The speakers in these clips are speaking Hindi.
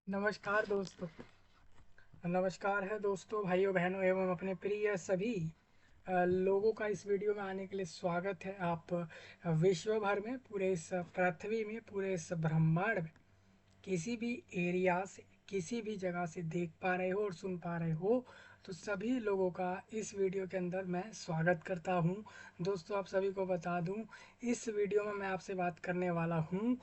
नमस्कार दोस्तों। नमस्कार है दोस्तों, भाइयों बहनों एवं अपने प्रिय सभी लोगों का इस वीडियो में आने के लिए स्वागत है। आप विश्व भर में, पूरे इस पृथ्वी में, पूरे इस ब्रह्मांड में किसी भी एरिया से, किसी भी जगह से देख पा रहे हो और सुन पा रहे हो, तो सभी लोगों का इस वीडियो के अंदर मैं स्वागत करता हूं। दोस्तों, आप सभी को बता दूं, इस वीडियो में मैं आपसे बात करने वाला हूं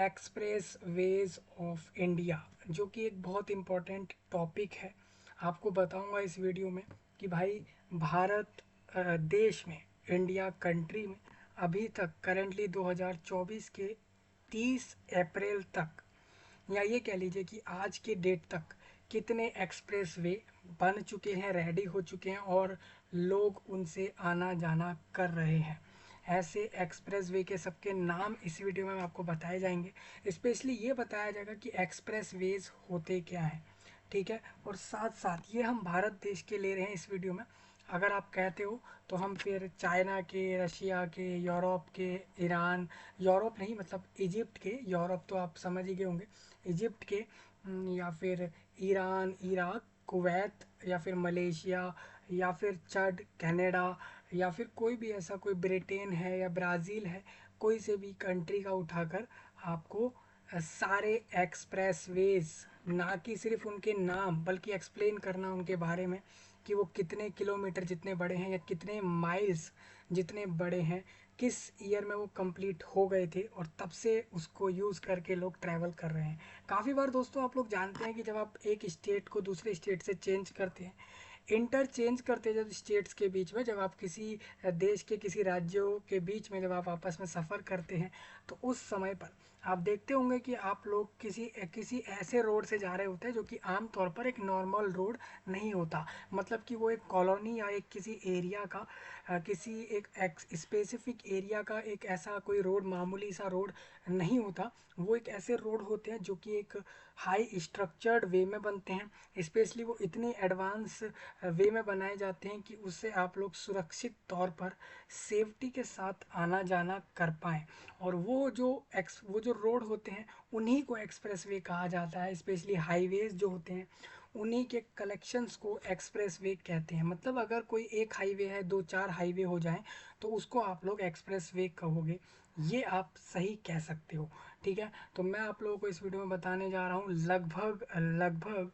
एक्सप्रेस वेज ऑफ इंडिया, जो कि एक बहुत इम्पोर्टेंट टॉपिक है। आपको बताऊंगा इस वीडियो में कि भाई भारत देश में, इंडिया कंट्री में अभी तक करेंटली 2024 के 30 अप्रैल तक, या ये कह लीजिए कि आज के डेट तक कितने एक्सप्रेस वे बन चुके हैं, रेडी हो चुके हैं और लोग उनसे आना जाना कर रहे हैं। ऐसे एक्सप्रेस वे के सबके नाम इस वीडियो में आपको बताए जाएंगे। स्पेशली ये बताया जाएगा कि एक्सप्रेस वेज होते क्या हैं, ठीक है। और साथ साथ ये हम भारत देश के ले रहे हैं इस वीडियो में। अगर आप कहते हो तो हम फिर चाइना के, रशिया के, यूरोप के, ईरान, यूरोप नहीं मतलब इजिप्ट के, यूरोप तो आप समझ ही गए होंगे, इजिप्ट के, या फिर ईरान, इराक, कुवैत, या फिर मलेशिया, या फिर चड, कनाडा, या फिर कोई भी ऐसा, कोई ब्रिटेन है या ब्राज़ील है, कोई से भी कंट्री का उठाकर आपको सारे एक्सप्रेस वेज, ना कि सिर्फ उनके नाम बल्कि एक्सप्लेन करना उनके बारे में कि वो कितने किलोमीटर जितने बड़े हैं या कितने माइल्स जितने बड़े हैं, किस ईयर में वो कंप्लीट हो गए थे और तब से उसको यूज़ करके लोग ट्रैवल कर रहे हैं। काफ़ी बार दोस्तों आप लोग जानते हैं कि जब आप एक स्टेट को दूसरे स्टेट से चेंज करते हैं, इंटरचेंज करते हैं जब स्टेट्स के बीच में, जब आप किसी देश के किसी राज्यों के बीच में जब आप आपस में सफ़र करते हैं, तो उस समय पर आप देखते होंगे कि आप लोग किसी किसी ऐसे रोड से जा रहे होते हैं जो कि आम तौर पर एक नॉर्मल रोड नहीं होता। मतलब कि वो एक कॉलोनी या एक किसी एरिया का, किसी एक स्पेसिफिक एरिया का एक ऐसा कोई रोड, मामूली सा रोड नहीं होता। वो एक ऐसे रोड होते हैं जो कि एक हाई स्ट्रक्चर्ड वे में बनते हैं। स्पेशली वो इतनी एडवांस वे में बनाए जाते हैं कि उससे आप लोग सुरक्षित तौर पर सेफ्टी के साथ आना जाना कर पाएँ। और वो जो रोड होते हैं उन्हीं को एक्सप्रेस वे कहा जाता है। स्पेशली हाईवेज जो होते हैं उन्हीं के कलेक्शंस को एक्सप्रेस वे कहते हैं। मतलब अगर कोई एक हाईवे है, दो चार हाईवे हो जाएं, तो उसको आप लोग एक्सप्रेस वे कहोगे। ये आप सही कह सकते हो, ठीक है। तो मैं आप लोगों को इस वीडियो में बताने जा रहा हूँ लगभग लगभग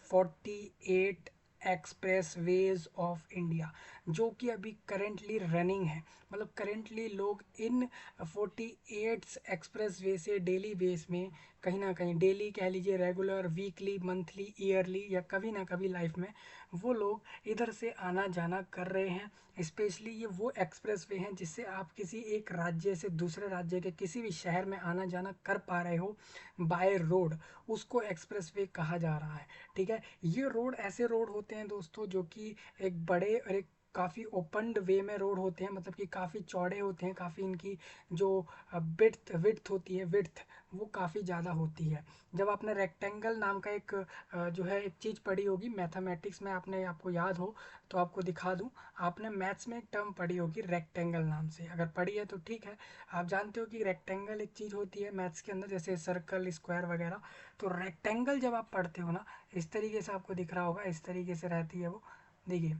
48 एक्सप्रेस वेज ऑफ इंडिया, जो कि अभी करेंटली रनिंग है। मतलब करेंटली लोग इन 48 एक्सप्रेस वे से डेली बेस में, कहीं ना कहीं डेली कह लीजिए, रेगुलर, वीकली, मंथली, ईयरली, या कभी ना कभी लाइफ में वो लोग इधर से आना जाना कर रहे हैं। स्पेशली ये वो एक्सप्रेस वे हैं जिससे आप किसी एक राज्य से दूसरे राज्य के किसी भी शहर में आना जाना कर पा रहे हो बाय रोड, उसको एक्सप्रेस वे कहा जा रहा है, ठीक है। ये रोड ऐसे रोड होते हैं दोस्तों जो कि एक बड़े और एक काफ़ी ओपनड वे में रोड होते हैं। मतलब कि काफ़ी चौड़े होते हैं, काफ़ी इनकी जो विड्थ विड्थ होती है, विड्थ वो काफ़ी ज़्यादा होती है। जब आपने रेक्टेंगल नाम का एक जो है एक चीज़ पढ़ी होगी मैथमेटिक्स में, आपने, आपको याद हो तो आपको दिखा दूं, आपने मैथ्स में एक टर्म पढ़ी होगी रेक्टेंगल नाम से, अगर पढ़ी है तो ठीक है। आप जानते हो कि रेक्टेंगल एक चीज़ होती है मैथ्स के अंदर, जैसे सर्कल, स्क्वायर वगैरह। तो रेक्टेंगल जब आप पढ़ते हो ना, इस तरीके से आपको दिख रहा होगा, इस तरीके से रहती है वो। देखिए,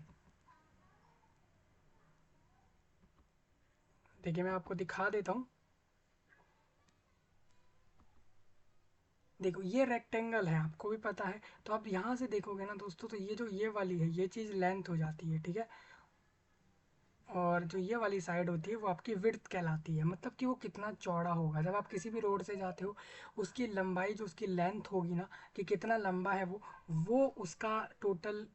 देखिए मैं आपको दिखा देता हूँ। देखो ये रेक्टेंगल है, आपको भी पता है। तो आप यहाँ से देखोगे ना दोस्तों, तो ये जो ये वाली है, ये चीज़ लेंथ हो जाती है, ठीक है। और जो ये वाली साइड होती है वो आपकी विड्थ कहलाती है। मतलब कि वो कितना चौड़ा होगा, जब आप किसी भी रोड से जाते हो उसकी लंबाई, जो उसकी लेंथ होगी ना, कि कितना लंबा है वो उसका टोटल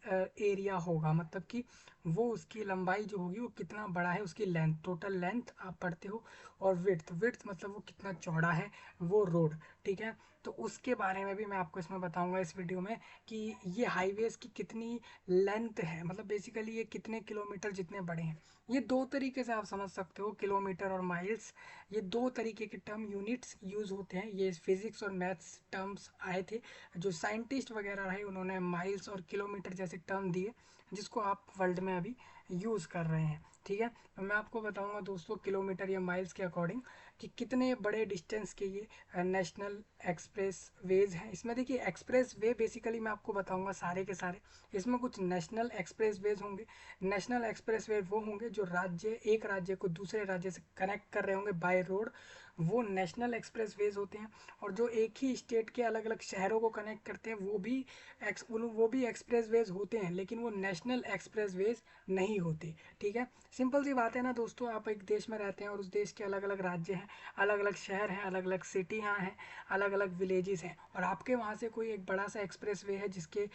एरिया होगा। मतलब कि वो उसकी लंबाई जो होगी वो कितना बड़ा है, उसकी लेंथ, टोटल लेंथ आप पढ़ते हो। और विड्थ, विड्थ मतलब वो कितना चौड़ा है वो रोड, ठीक है। तो उसके बारे में भी मैं आपको इसमें बताऊंगा इस वीडियो में कि ये हाईवेज की कितनी लेंथ है, मतलब बेसिकली ये कितने किलोमीटर जितने बड़े हैं। ये दो तरीके से आप समझ सकते हो, किलोमीटर और माइल्स, ये दो तरीके के टर्म, यूनिट्स यूज़ होते हैं। ये फिजिक्स और मैथ्स टर्म्स आए थे, जो साइंटिस्ट वगैरह रहे उन्होंने माइल्स और किलोमीटर जैसे टर्म दिए, जिसको आप वर्ल्ड में अभी यूज़ कर रहे हैं। ठीक है, मैं आपको बताऊंगा दोस्तों किलोमीटर या माइल्स के अकॉर्डिंग कि कितने बड़े डिस्टेंस के ये नेशनल एक्सप्रेस वेज हैं। इसमें देखिए एक्सप्रेस वे बेसिकली मैं आपको बताऊंगा सारे के सारे, इसमें कुछ नेशनल एक्सप्रेस वेज होंगे। नेशनल एक्सप्रेस वे वो होंगे जो एक राज्य को दूसरे राज्य से कनेक्ट कर रहे होंगे बाय रोड, वो नेशनल एक्सप्रेस वेज होते हैं। और जो एक ही स्टेट के अलग अलग शहरों को कनेक्ट करते हैं वो भी एक्सप्रेस वेज होते हैं, लेकिन वो नेशनल एक्सप्रेस वेज नहीं होते। ठीक है, सिंपल सी बात है ना दोस्तों, आप एक देश में रहते हैं और उस देश के अलग अलग राज्य हैं, अलग अलग शहर हैं, अलग अलग सिटियाँ हैं, अलग अलग विलेजेस हैं, और आपके वहाँ से कोई एक बड़ा सा एक्सप्रेस वे है जिसके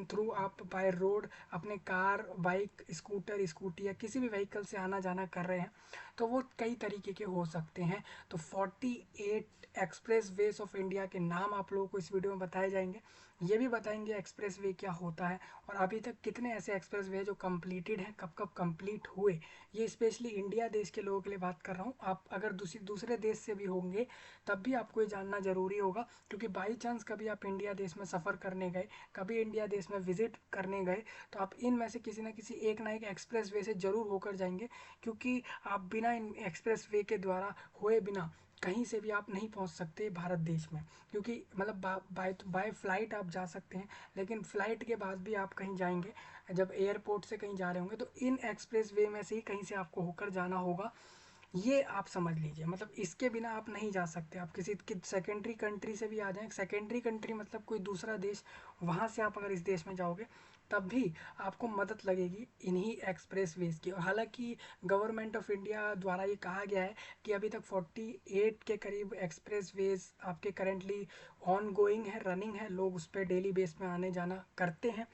थ्रू आप बाय रोड अपने कार, बाइक, स्कूटर, स्कूटी या किसी भी व्हीकल से आना जाना कर रहे हैं, तो वो कई तरीके के हो सकते हैं। तो 48 एक्सप्रेस वेज ऑफ इंडिया के नाम आप लोगों को इस वीडियो में बताए जाएंगे। ये भी बताएंगे एक्सप्रेस वे क्या होता है और अभी तक कितने ऐसे एक्सप्रेस वे जो कंप्लीटेड हैं, कब कब कंप्लीट हुए। ये स्पेशली इंडिया देश के लोगों के लिए बात कर रहा हूँ। आप अगर दूसरे देश से भी होंगे तब भी आपको ये जानना ज़रूरी होगा, क्योंकि बाई चांस कभी आप इंडिया देश में सफ़र करने गए, कभी इंडिया देश में विजिट करने गए, तो आप इनमें से किसी ना एक एक्सप्रेस वे से ज़रूर होकर जाएंगे, क्योंकि आप बिना इन एक्सप्रेस वे के द्वारा हुए बिना कहीं से भी आप नहीं पहुंच सकते भारत देश में। क्योंकि मतलब बाय फ्लाइट आप जा सकते हैं, लेकिन फ़्लाइट के बाद भी आप कहीं जाएंगे, जब एयरपोर्ट से कहीं जा रहे होंगे, तो इन एक्सप्रेस वे में से ही कहीं से आपको होकर जाना होगा। ये आप समझ लीजिए, मतलब इसके बिना आप नहीं जा सकते। आप किसी सेकेंडरी कंट्री से भी आ जाएं, सेकेंडरी कंट्री मतलब कोई दूसरा देश, वहाँ से आप अगर इस देश में जाओगे तब भी आपको मदद लगेगी इन्हीं एक्सप्रेस वेज की। और हालांकि गवर्नमेंट ऑफ इंडिया द्वारा ये कहा गया है कि अभी तक 48 के करीब एक्सप्रेस वेज आपके करेंटली ऑन गोइंग है, रनिंग है, लोग उस पर डेली बेस में आने जाना करते हैं।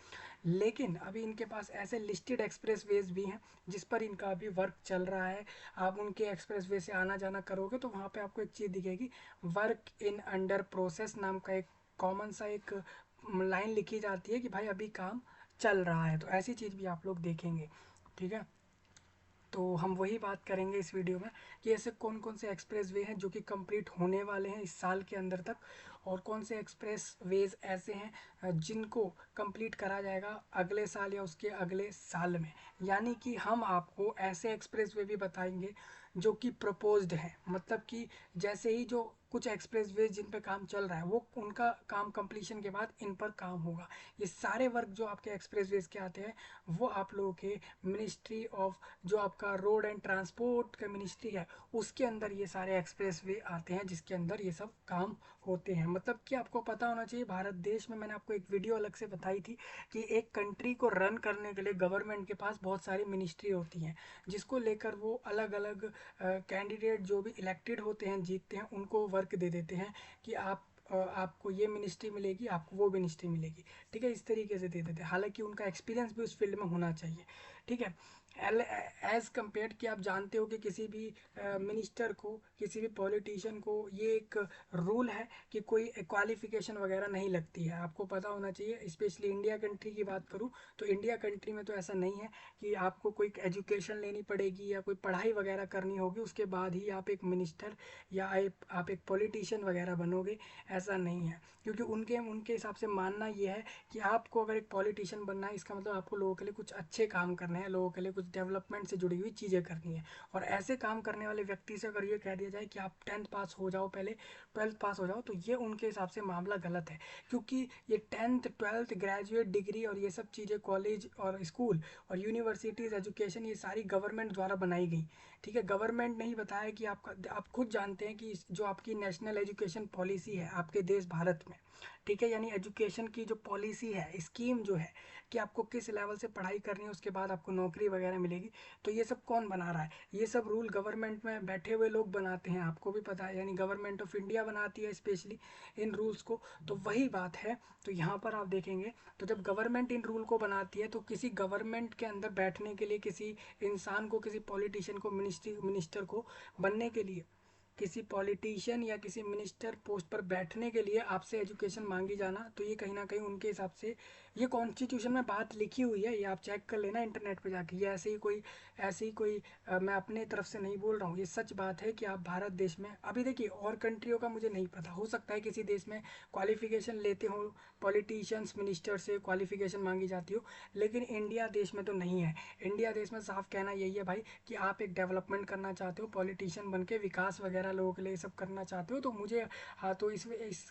लेकिन अभी इनके पास ऐसे लिस्टेड एक्सप्रेस वेज भी हैं जिस पर इनका अभी वर्क चल रहा है। आप उनके एक्सप्रेस वे से आना जाना करोगे तो वहाँ पे आपको एक चीज़ दिखेगी, वर्क इन अंडर प्रोसेस नाम का एक कॉमन सा एक लाइन लिखी जाती है कि भाई अभी काम चल रहा है। तो ऐसी चीज़ भी आप लोग देखेंगे। ठीक है, तो हम वही बात करेंगे इस वीडियो में कि ऐसे कौन कौन से एक्सप्रेस वे हैं जो कि कंप्लीट होने वाले हैं इस साल के अंदर तक, और कौन से एक्सप्रेस वेज ऐसे हैं जिनको कंप्लीट करा जाएगा अगले साल या उसके अगले साल में। यानी कि हम आपको ऐसे एक्सप्रेस वे भी बताएंगे जो कि प्रपोज्ड हैं, मतलब कि जैसे ही जो कुछ एक्सप्रेस वे जिन पे काम चल रहा है वो उनका काम कंप्लीशन के बाद इन पर काम होगा। ये सारे वर्क जो आपके एक्सप्रेस वेज के आते हैं वो आप लोगों के मिनिस्ट्री ऑफ, जो आपका रोड एंड ट्रांसपोर्ट का मिनिस्ट्री है, उसके अंदर ये सारे एक्सप्रेस वे आते हैं जिसके अंदर ये सब काम होते हैं। मतलब कि आपको पता होना चाहिए भारत देश में, मैंने आपको एक वीडियो अलग से बताई थी कि एक कंट्री को रन करने के लिए गवर्नमेंट के पास बहुत सारी मिनिस्ट्री होती हैं, जिसको लेकर वो अलग अलग कैंडिडेट जो भी इलेक्टेड होते हैं, जीतते हैं, उनको वर्क दे देते हैं कि आपको ये मिनिस्ट्री मिलेगी, आपको वो मिनिस्ट्री मिलेगी। ठीक है, इस तरीके से दे देते हैं, हालांकि उनका एक्सपीरियंस भी उस फील्ड में होना चाहिए। ठीक है, एज कम्पेयर कि आप जानते हो कि किसी भी मिनिस्टर को, किसी भी पॉलिटिशियन को ये एक रूल है कि कोई क्वालिफिकेशन वगैरह नहीं लगती है। आपको पता होना चाहिए, स्पेशली इंडिया कंट्री की बात करूँ तो इंडिया कंट्री में तो ऐसा नहीं है कि आपको कोई एजुकेशन लेनी पड़ेगी या कोई पढ़ाई वगैरह करनी होगी उसके बाद ही आप एक मिनिस्टर या आप एक पॉलिटिशियन वगैरह बनोगे, ऐसा नहीं है। क्योंकि उनके उनके हिसाब से मानना ये है कि आपको अगर एक पॉलिटिशियन बनना है, इसका मतलब आपको लोगों के लिए कुछ अच्छे काम करने हैं, लोगों के लिए कुछ डेवलपमेंट से जुड़ी हुई चीज़ें करनी है। और ऐसे काम करने वाले व्यक्ति से अगर ये कह दिया जाए कि आप 10th पास हो जाओ, पहले 12th पास हो जाओ, तो ये उनके हिसाब से मामला गलत है। क्योंकि ये 10th 12th ग्रेजुएट डिग्री और ये सब चीज़ें कॉलेज और स्कूल और यूनिवर्सिटीज़ एजुकेशन ये सारी गवर्नमेंट द्वारा बनाई गई। ठीक है, गवर्नमेंट ने ही बताया कि आप खुद जानते हैं कि जो आपकी नेशनल एजुकेशन पॉलिसी है आपके देश भारत में, ठीक है, यानी एजुकेशन की जो पॉलिसी है, स्कीम जो है कि आपको किस लेवल से पढ़ाई करनी है उसके बाद आपको नौकरी वगैरह मिलेगी, तो ये सब कौन बना रहा है? ये सब रूल गवर्नमेंट में बैठे हुए लोग बनाते हैं, आपको भी पता है, यानी गवर्नमेंट ऑफ इंडिया बनाती है स्पेशली इन रूल्स को। तो वही बात है, तो यहाँ पर आप देखेंगे, तो जब गवर्नमेंट इन रूल को बनाती है तो किसी गवर्नमेंट के अंदर बैठने के लिए किसी इंसान को, किसी पॉलिटिशियन को, मिनिस्टर को बनने के लिए, किसी पॉलिटिशियन या किसी मिनिस्टर पोस्ट पर बैठने के लिए आपसे एजुकेशन मांगी जाना, तो ये कहीं ना कहीं उनके हिसाब से ये कॉन्स्टिट्यूशन में बात लिखी हुई है, ये आप चेक कर लेना इंटरनेट पे जाके। ये ऐसे ही कोई मैं अपने तरफ से नहीं बोल रहा हूँ, ये सच बात है कि आप भारत देश में, अभी देखिए और कंट्रियों का मुझे नहीं पता, हो सकता है किसी देश में क्वालिफिकेशन लेते हो, पॉलिटिशियंस मिनिस्टर से क्वालिफिकेशन मांगी जाती हो, लेकिन इंडिया देश में तो नहीं है। इंडिया देश में साफ कहना यही है भाई कि आप एक डेवलपमेंट करना चाहते हो, पॉलिटिशियन बन के विकास वगैरह लोगों के लिए सब करना चाहते हो, तो मुझे हाँ, तो इस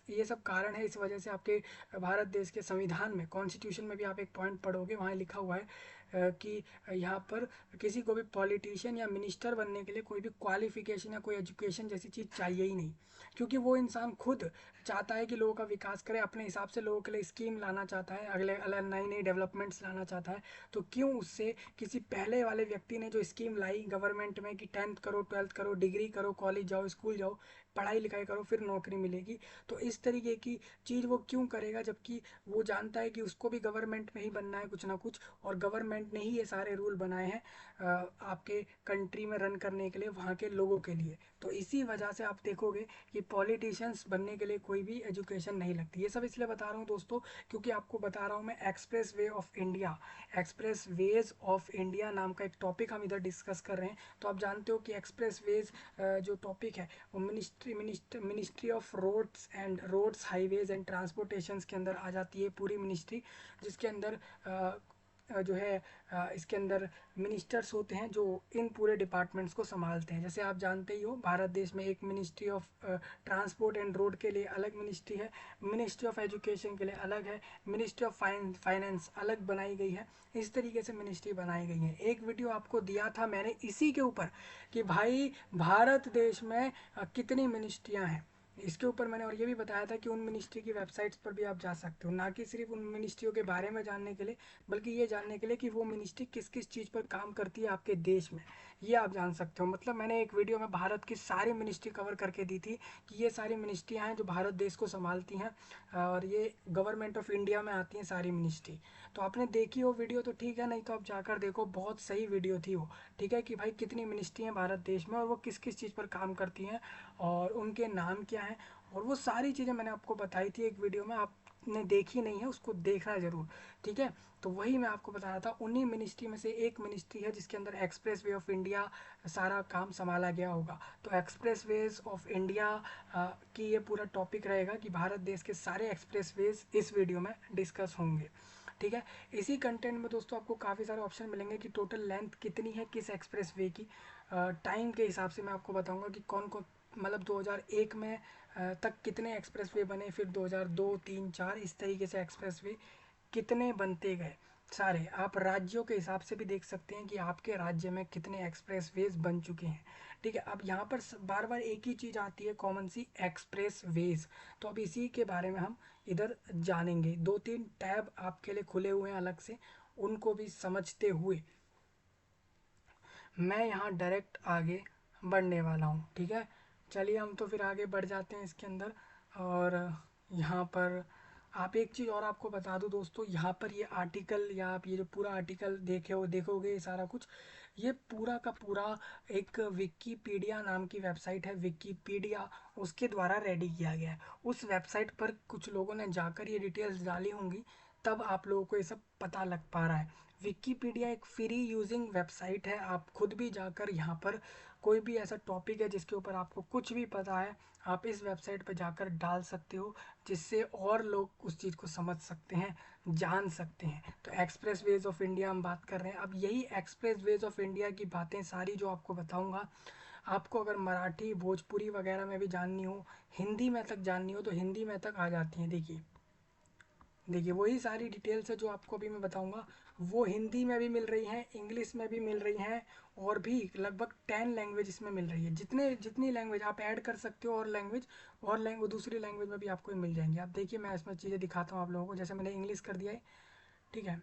ये सब कारण है, इस वजह से आपके भारत देश के संविधान में, कॉन्स्टिट्यूशन में भी आप एक पॉइंट पढ़ोगे, वहाँ लिखा हुआ है कि यहाँ पर किसी को भी पॉलिटिशियन या मिनिस्टर बनने के लिए कोई भी क्वालिफिकेशन या कोई एजुकेशन जैसी चीज़ चाहिए ही नहीं, क्योंकि वो इंसान खुद चाहता है कि लोगों का विकास करे, अपने हिसाब से लोगों के लिए स्कीम लाना चाहता है, अगले अलग नई नई डेवलपमेंट्स लाना चाहता है। तो क्यों उससे किसी पहले वाले व्यक्ति ने जो स्कीम लाई गवर्नमेंट में कि 10th करो, 12th करो, डिग्री करो, कॉलेज जाओ, स्कूल जाओ, पढ़ाई लिखाई करो, फिर नौकरी मिलेगी, तो इस तरीके की चीज़ वो क्यों करेगा, जबकि वो जानता है कि उसको भी गवर्नमेंट में ही बनना है कुछ ना कुछ, और गवर्नमेंट ने ही ये सारे रूल बनाए हैं आपके कंट्री में रन करने के लिए, वहाँ के लोगों के लिए। तो इसी वजह से आप देखोगे कि पॉलिटिशियंस बनने के लिए कोई भी एजुकेशन नहीं लगती। ये सब इसलिए बता रहा हूँ दोस्तों, क्योंकि आपको बता रहा हूँ मैं express way of India, express ways of India नाम का एक टॉपिक हम इधर डिस्कस कर रहे हैं। तो आप जानते हो कि एक्सप्रेस वेज जो टॉपिक है वो ministry of roads highways and transportations के अंदर आ जाती है पूरी मिनिस्ट्री, जिसके अंदर जो है इसके अंदर मिनिस्टर्स होते हैं जो इन पूरे डिपार्टमेंट्स को संभालते हैं। जैसे आप जानते ही हो भारत देश में एक ministry of transport and road के लिए अलग मिनिस्ट्री है, मिनिस्ट्री ऑफ एजुकेशन के लिए अलग है, मिनिस्ट्री ऑफ फाइनेंस अलग बनाई गई है। इस तरीके से मिनिस्ट्री बनाई गई है। एक वीडियो आपको दिया था मैंने इसी के ऊपर कि भाई भारत देश में कितनी मिनिस्ट्रियां हैं, इसके ऊपर मैंने और ये भी बताया था कि उन मिनिस्ट्री की वेबसाइट्स पर भी आप जा सकते हो, ना कि सिर्फ उन मिनिस्ट्रियों के बारे में जानने के लिए, बल्कि ये जानने के लिए कि वो मिनिस्ट्री किस किस चीज़ पर काम करती है आपके देश में, ये आप जान सकते हो। मतलब मैंने एक वीडियो में भारत की सारी मिनिस्ट्री कवर करके दी थी कि ये सारी मिनिस्ट्रियाँ हैं जो भारत देश को संभालती हैं, और ये गवर्नमेंट ऑफ इंडिया में आती हैं सारी मिनिस्ट्री। तो आपने देखी हो वीडियो तो ठीक है, नहीं तो आप जाकर देखो, बहुत सही वीडियो थी वो, ठीक है, कि भाई कितनी मिनिस्ट्री हैं भारत देश में और वो किस किस चीज़ पर काम करती हैं और उनके नाम क्या हैं, और वो सारी चीज़ें मैंने आपको बताई थी एक वीडियो में, आपने देखी नहीं है उसको देखना ज़रूर, ठीक है। तो वही मैं आपको बता रहा था, उन्हीं मिनिस्ट्री में से एक मिनिस्ट्री है जिसके अंदर एक्सप्रेस वे ऑफ इंडिया सारा काम संभाला गया होगा। तो एक्सप्रेस वेज ऑफ इंडिया की ये पूरा टॉपिक रहेगा कि भारत देश के सारे एक्सप्रेस वेज इस वीडियो में डिस्कस होंगे, ठीक है। इसी कंटेंट में दोस्तों आपको काफ़ी सारे ऑप्शन मिलेंगे कि टोटल लेंथ कितनी है किस एक्सप्रेस वे की, टाइम के हिसाब से मैं आपको बताऊंगा कि कौन कौन, मतलब 2001 में तक कितने एक्सप्रेस वे बने, फिर 2002, 3, 4 इस तरीके से एक्सप्रेस वे कितने बनते गए सारे। आप राज्यों के हिसाब से भी देख सकते हैं कि आपके राज्य में कितने एक्सप्रेस वेज बन चुके हैं, ठीक है। अब यहाँ पर बार बार एक ही चीज़ आती है कॉमन सी, एक्सप्रेस वेज। तो अब इसी के बारे में हम इधर जानेंगे, 2-3 टैब आपके लिए खुले हुए हैं अलग से, उनको भी समझते हुए मैं यहाँ डायरेक्ट आगे बढ़ने वाला हूँ, ठीक है। चलिए हम तो फिर आगे बढ़ जाते हैं इसके अंदर। और यहाँ पर आप एक चीज़ और आपको बता दूँ दोस्तों, यहाँ पर ये आर्टिकल या आप ये जो पूरा आर्टिकल देखोगे ये सारा कुछ, ये पूरा का पूरा एक विकीपीडिया नाम की वेबसाइट है, विकीपीडिया, उसके द्वारा रेडी किया गया है। उस वेबसाइट पर कुछ लोगों ने जाकर ये डिटेल्स डाली होंगी, तब आप लोगों को ये सब पता लग पा रहा है। विकीपीडिया एक फ्री यूजिंग वेबसाइट है, आप खुद भी जाकर यहाँ पर कोई भी ऐसा टॉपिक है जिसके ऊपर आपको कुछ भी पता है, आप इस वेबसाइट पर जाकर डाल सकते हो, जिससे और लोग उस चीज़ को समझ सकते हैं, जान सकते हैं। तो एक्सप्रेस वेज ऑफ इंडिया हम बात कर रहे हैं। अब यही एक्सप्रेस वेज ऑफ इंडिया की बातें सारी जो आपको बताऊंगा, आपको अगर मराठी भोजपुरी वगैरह में भी जाननी हो, हिंदी में तक जाननी हो, तो हिंदी में तक आ जाती हैं। देखिए देखिए वही सारी डिटेल्स है जो आपको अभी मैं बताऊंगा, वो हिंदी में भी मिल रही हैं, इंग्लिश में भी मिल रही हैं, और भी लगभग 10 लैंग्वेज इसमें मिल रही है। जितनी लैंग्वेज आप ऐड कर सकते हो, और लैंग्वेज दूसरी लैंग्वेज में भी आपको मिल जाएंगी। आप देखिए मैं इसमें चीज़ें दिखाता हूँ आप लोगों को, जैसे मैंने इंग्लिश कर दिया है, ठीक है।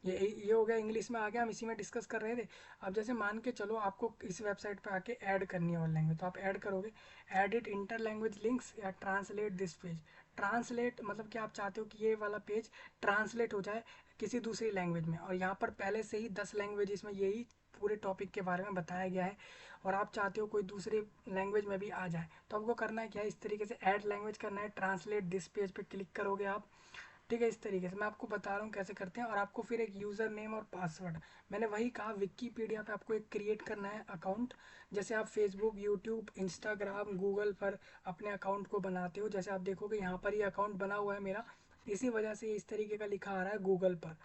ये हो गया, इंग्लिश में आ गया, हम इसी में डिस्कस कर रहे थे। अब जैसे मान के चलो आपको इस वेबसाइट पे आके ऐड करनी है और लैंग्वेज, तो आप ऐड करोगे, एडिट इंटर लैंग्वेज लिंक्स या ट्रांसलेट दिस पेज। ट्रांसलेट मतलब कि आप चाहते हो कि ये वाला पेज ट्रांसलेट हो जाए किसी दूसरी लैंग्वेज में, और यहाँ पर पहले से ही 10 लैंग्वेज में यही पूरे टॉपिक के बारे में बताया गया है, और आप चाहते हो कोई दूसरी लैंग्वेज में भी आ जाए, तो आपको करना है क्या है, इस तरीके से ऐड लैंग्वेज करना है, ट्रांसलेट दिस पेज पे क्लिक करोगे आप। ठीक है। इस तरीके से मैं आपको बता रहा हूँ कैसे करते हैं। और आपको फिर एक यूज़र नेम और पासवर्ड, मैंने वही कहा, विकीपीडिया पे आपको एक क्रिएट करना है अकाउंट। जैसे आप फेसबुक, यूट्यूब, इंस्टाग्राम, गूगल पर अपने अकाउंट को बनाते हो, जैसे आप देखोगे यहाँ पर ये अकाउंट बना हुआ है मेरा, इसी वजह से इस तरीके का लिखा आ रहा है गूगल पर,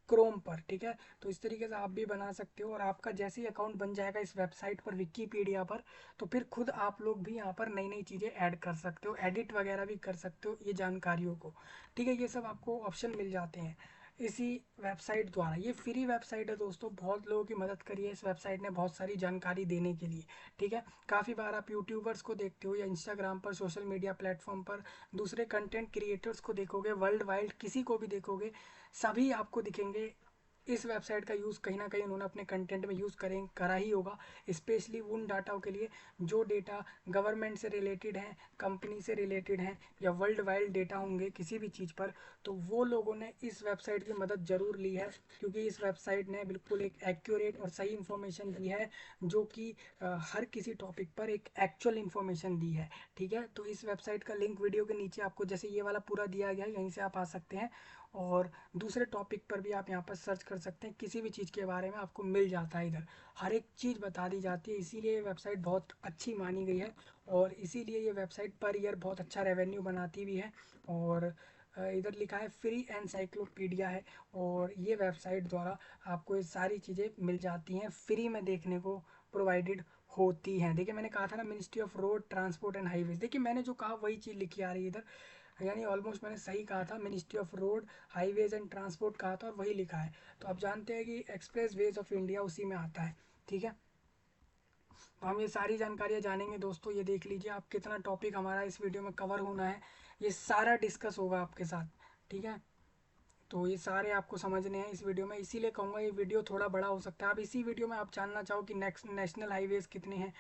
क्रोम पर, ठीक है। तो इस तरीके से आप भी बना सकते हो। और आपका जैसे ही अकाउंट बन जाएगा इस वेबसाइट पर, विकीपीडिया पर, तो फिर खुद आप लोग भी यहाँ पर नई नई चीज़ें ऐड कर सकते हो, एडिट वगैरह भी कर सकते हो ये जानकारियों को, ठीक है। ये सब आपको ऑप्शन मिल जाते हैं इसी वेबसाइट द्वारा। ये फ्री वेबसाइट है दोस्तों, बहुत लोगों की मदद करी है इस वेबसाइट ने बहुत सारी जानकारी देने के लिए, ठीक है। काफ़ी बार आप यूट्यूबर्स को देखते हो या इंस्टाग्राम पर, सोशल मीडिया प्लेटफॉर्म पर दूसरे कंटेंट क्रिएटर्स को देखोगे, वर्ल्ड वाइड किसी को भी देखोगे, सभी आपको दिखेंगे इस वेबसाइट का यूज़ कहीं ना कहीं उन्होंने अपने कंटेंट में यूज़ करा ही होगा, स्पेशली उन डाटाओं के लिए जो डेटा गवर्नमेंट से रिलेटेड हैं, कंपनी से रिलेटेड हैं, या वर्ल्ड वाइड डेटा होंगे किसी भी चीज़ पर, तो वो लोगों ने इस वेबसाइट की मदद ज़रूर ली है, क्योंकि इस वेबसाइट ने बिल्कुल एक एक्यूरेट और सही इन्फॉर्मेशन दी है, जो कि हर किसी टॉपिक पर एक एक्चुअल इन्फॉर्मेशन दी है, ठीक है। तो इस वेबसाइट का लिंक वीडियो के नीचे आपको जैसे ये वाला पूरा दिया गया है, यहीं से आप आ सकते हैं। और दूसरे टॉपिक पर भी आप यहाँ पर सर्च कर सकते हैं, किसी भी चीज़ के बारे में आपको मिल जाता है, इधर हर एक चीज़ बता दी जाती है। इसीलिए ये वेबसाइट बहुत अच्छी मानी गई है, और इसीलिए ये वेबसाइट पर ईयर बहुत अच्छा रेवेन्यू बनाती भी है। और इधर लिखा है फ्री एनसाइक्लोपीडिया है, और ये वेबसाइट द्वारा आपको ये सारी चीज़ें मिल जाती हैं, फ्री में देखने को प्रोवाइडेड होती हैं। देखिए मैंने कहा था ना, ministry of road transport and highways, देखिए मैंने जो कहा वही चीज़ लिखी आ रही है इधर, यानी ऑलमोस्ट मैंने सही कहा था, ministry of road highways and transport कहा था और वही लिखा है। तो आप जानते हैं कि एक्सप्रेस वेज ऑफ इंडिया उसी में आता है, ठीक है। तो हम ये सारी जानकारियाँ जानेंगे दोस्तों। ये देख लीजिए आप, कितना टॉपिक हमारा इस वीडियो में कवर होना है, ये सारा डिस्कस होगा आपके साथ, ठीक है। तो ये सारे आपको समझने हैं इस वीडियो में, इसीलिए कहूँगा ये वीडियो थोड़ा बड़ा हो सकता है। आप इसी वीडियो में आप जानना चाहो कि नेक्स्ट नेशनल हाईवेज़ कितने हैं,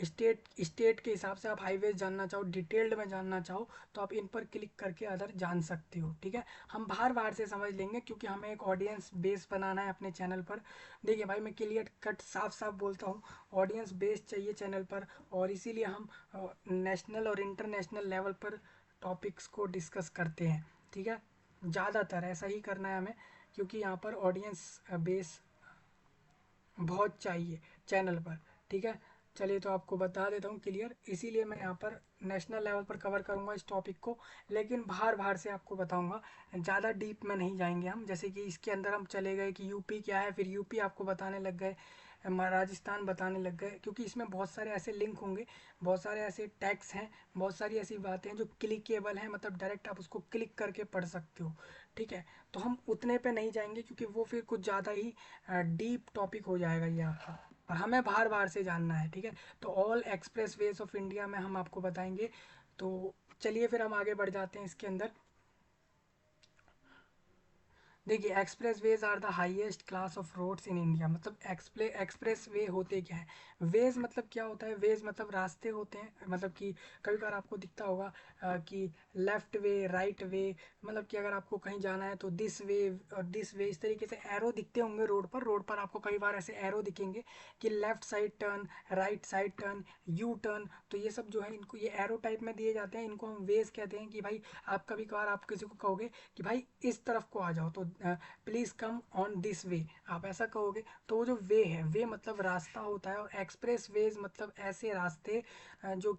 स्टेट स्टेट के हिसाब से आप हाईवेज जानना चाहो, डिटेल्ड में जानना चाहो, तो आप इन पर क्लिक करके अदर जान सकते हो, ठीक है। हम बार बार से समझ लेंगे, क्योंकि हमें एक ऑडियंस बेस बनाना है अपने चैनल पर। देखिए भाई, मैं क्लियर कट साफ साफ बोलता हूँ, ऑडियंस बेस चाहिए चैनल पर, और इसीलिए हम नेशनल और इंटरनेशनल लेवल पर टॉपिक्स को डिस्कस करते हैं, ठीक है। ज़्यादातर ऐसा ही करना है हमें, क्योंकि यहाँ पर ऑडियंस बेस बहुत चाहिए चैनल पर, ठीक है। चलिए तो आपको बता देता हूँ क्लियर, इसीलिए मैं यहाँ पर नेशनल लेवल पर कवर करूँगा इस टॉपिक को, लेकिन बाहर बाहर से आपको बताऊँगा, ज़्यादा डीप में नहीं जाएंगे हम। जैसे कि इसके अंदर हम चले गए कि यूपी क्या है, फिर यूपी आपको बताने लग गए, राजस्थान बताने लग गए, क्योंकि इसमें बहुत सारे ऐसे लिंक होंगे, बहुत सारे ऐसे टैग्स हैं, बहुत सारी ऐसी बातें हैं जो क्लिकेबल हैं, मतलब डायरेक्ट आप उसको क्लिक करके पढ़ सकते हो, ठीक है। तो हम उतने पे नहीं जाएंगे, क्योंकि वो फिर कुछ ज़्यादा ही डीप टॉपिक हो जाएगा ये आपका, और हमें बाहर बाहर से जानना है, ठीक है। तो all express ways of India में हम आपको बताएंगे। तो चलिए फिर हम आगे बढ़ जाते हैं इसके अंदर। देखिए, expressways are the highest class of roads in India, मतलब एक्सप्रेस वे होते क्या है, वेज मतलब क्या होता है, वेज मतलब रास्ते होते हैं, मतलब कि कभी बार आपको दिखता होगा कि लेफ्ट वे, राइट वे, मतलब कि अगर आपको कहीं जाना है तो दिस वे और दिस वे, इस तरीके से एरो दिखते होंगे रोड पर। रोड पर आपको कई बार ऐसे एरो दिखेंगे कि left side turn, right side turn, U turn, तो ये सब जो है इनको ये एरो टाइप में दिए जाते हैं, इनको हम वेज कहते हैं। कि भाई आप कभी कभार आप किसी को कहोगे कि भाई इस तरफ को आ जाओ, तो please come on this way, आप ऐसा कहोगे, तो वो जो वे है, वे मतलब रास्ता होता है, और एक्सप्रेस वेज मतलब ऐसे रास्ते जो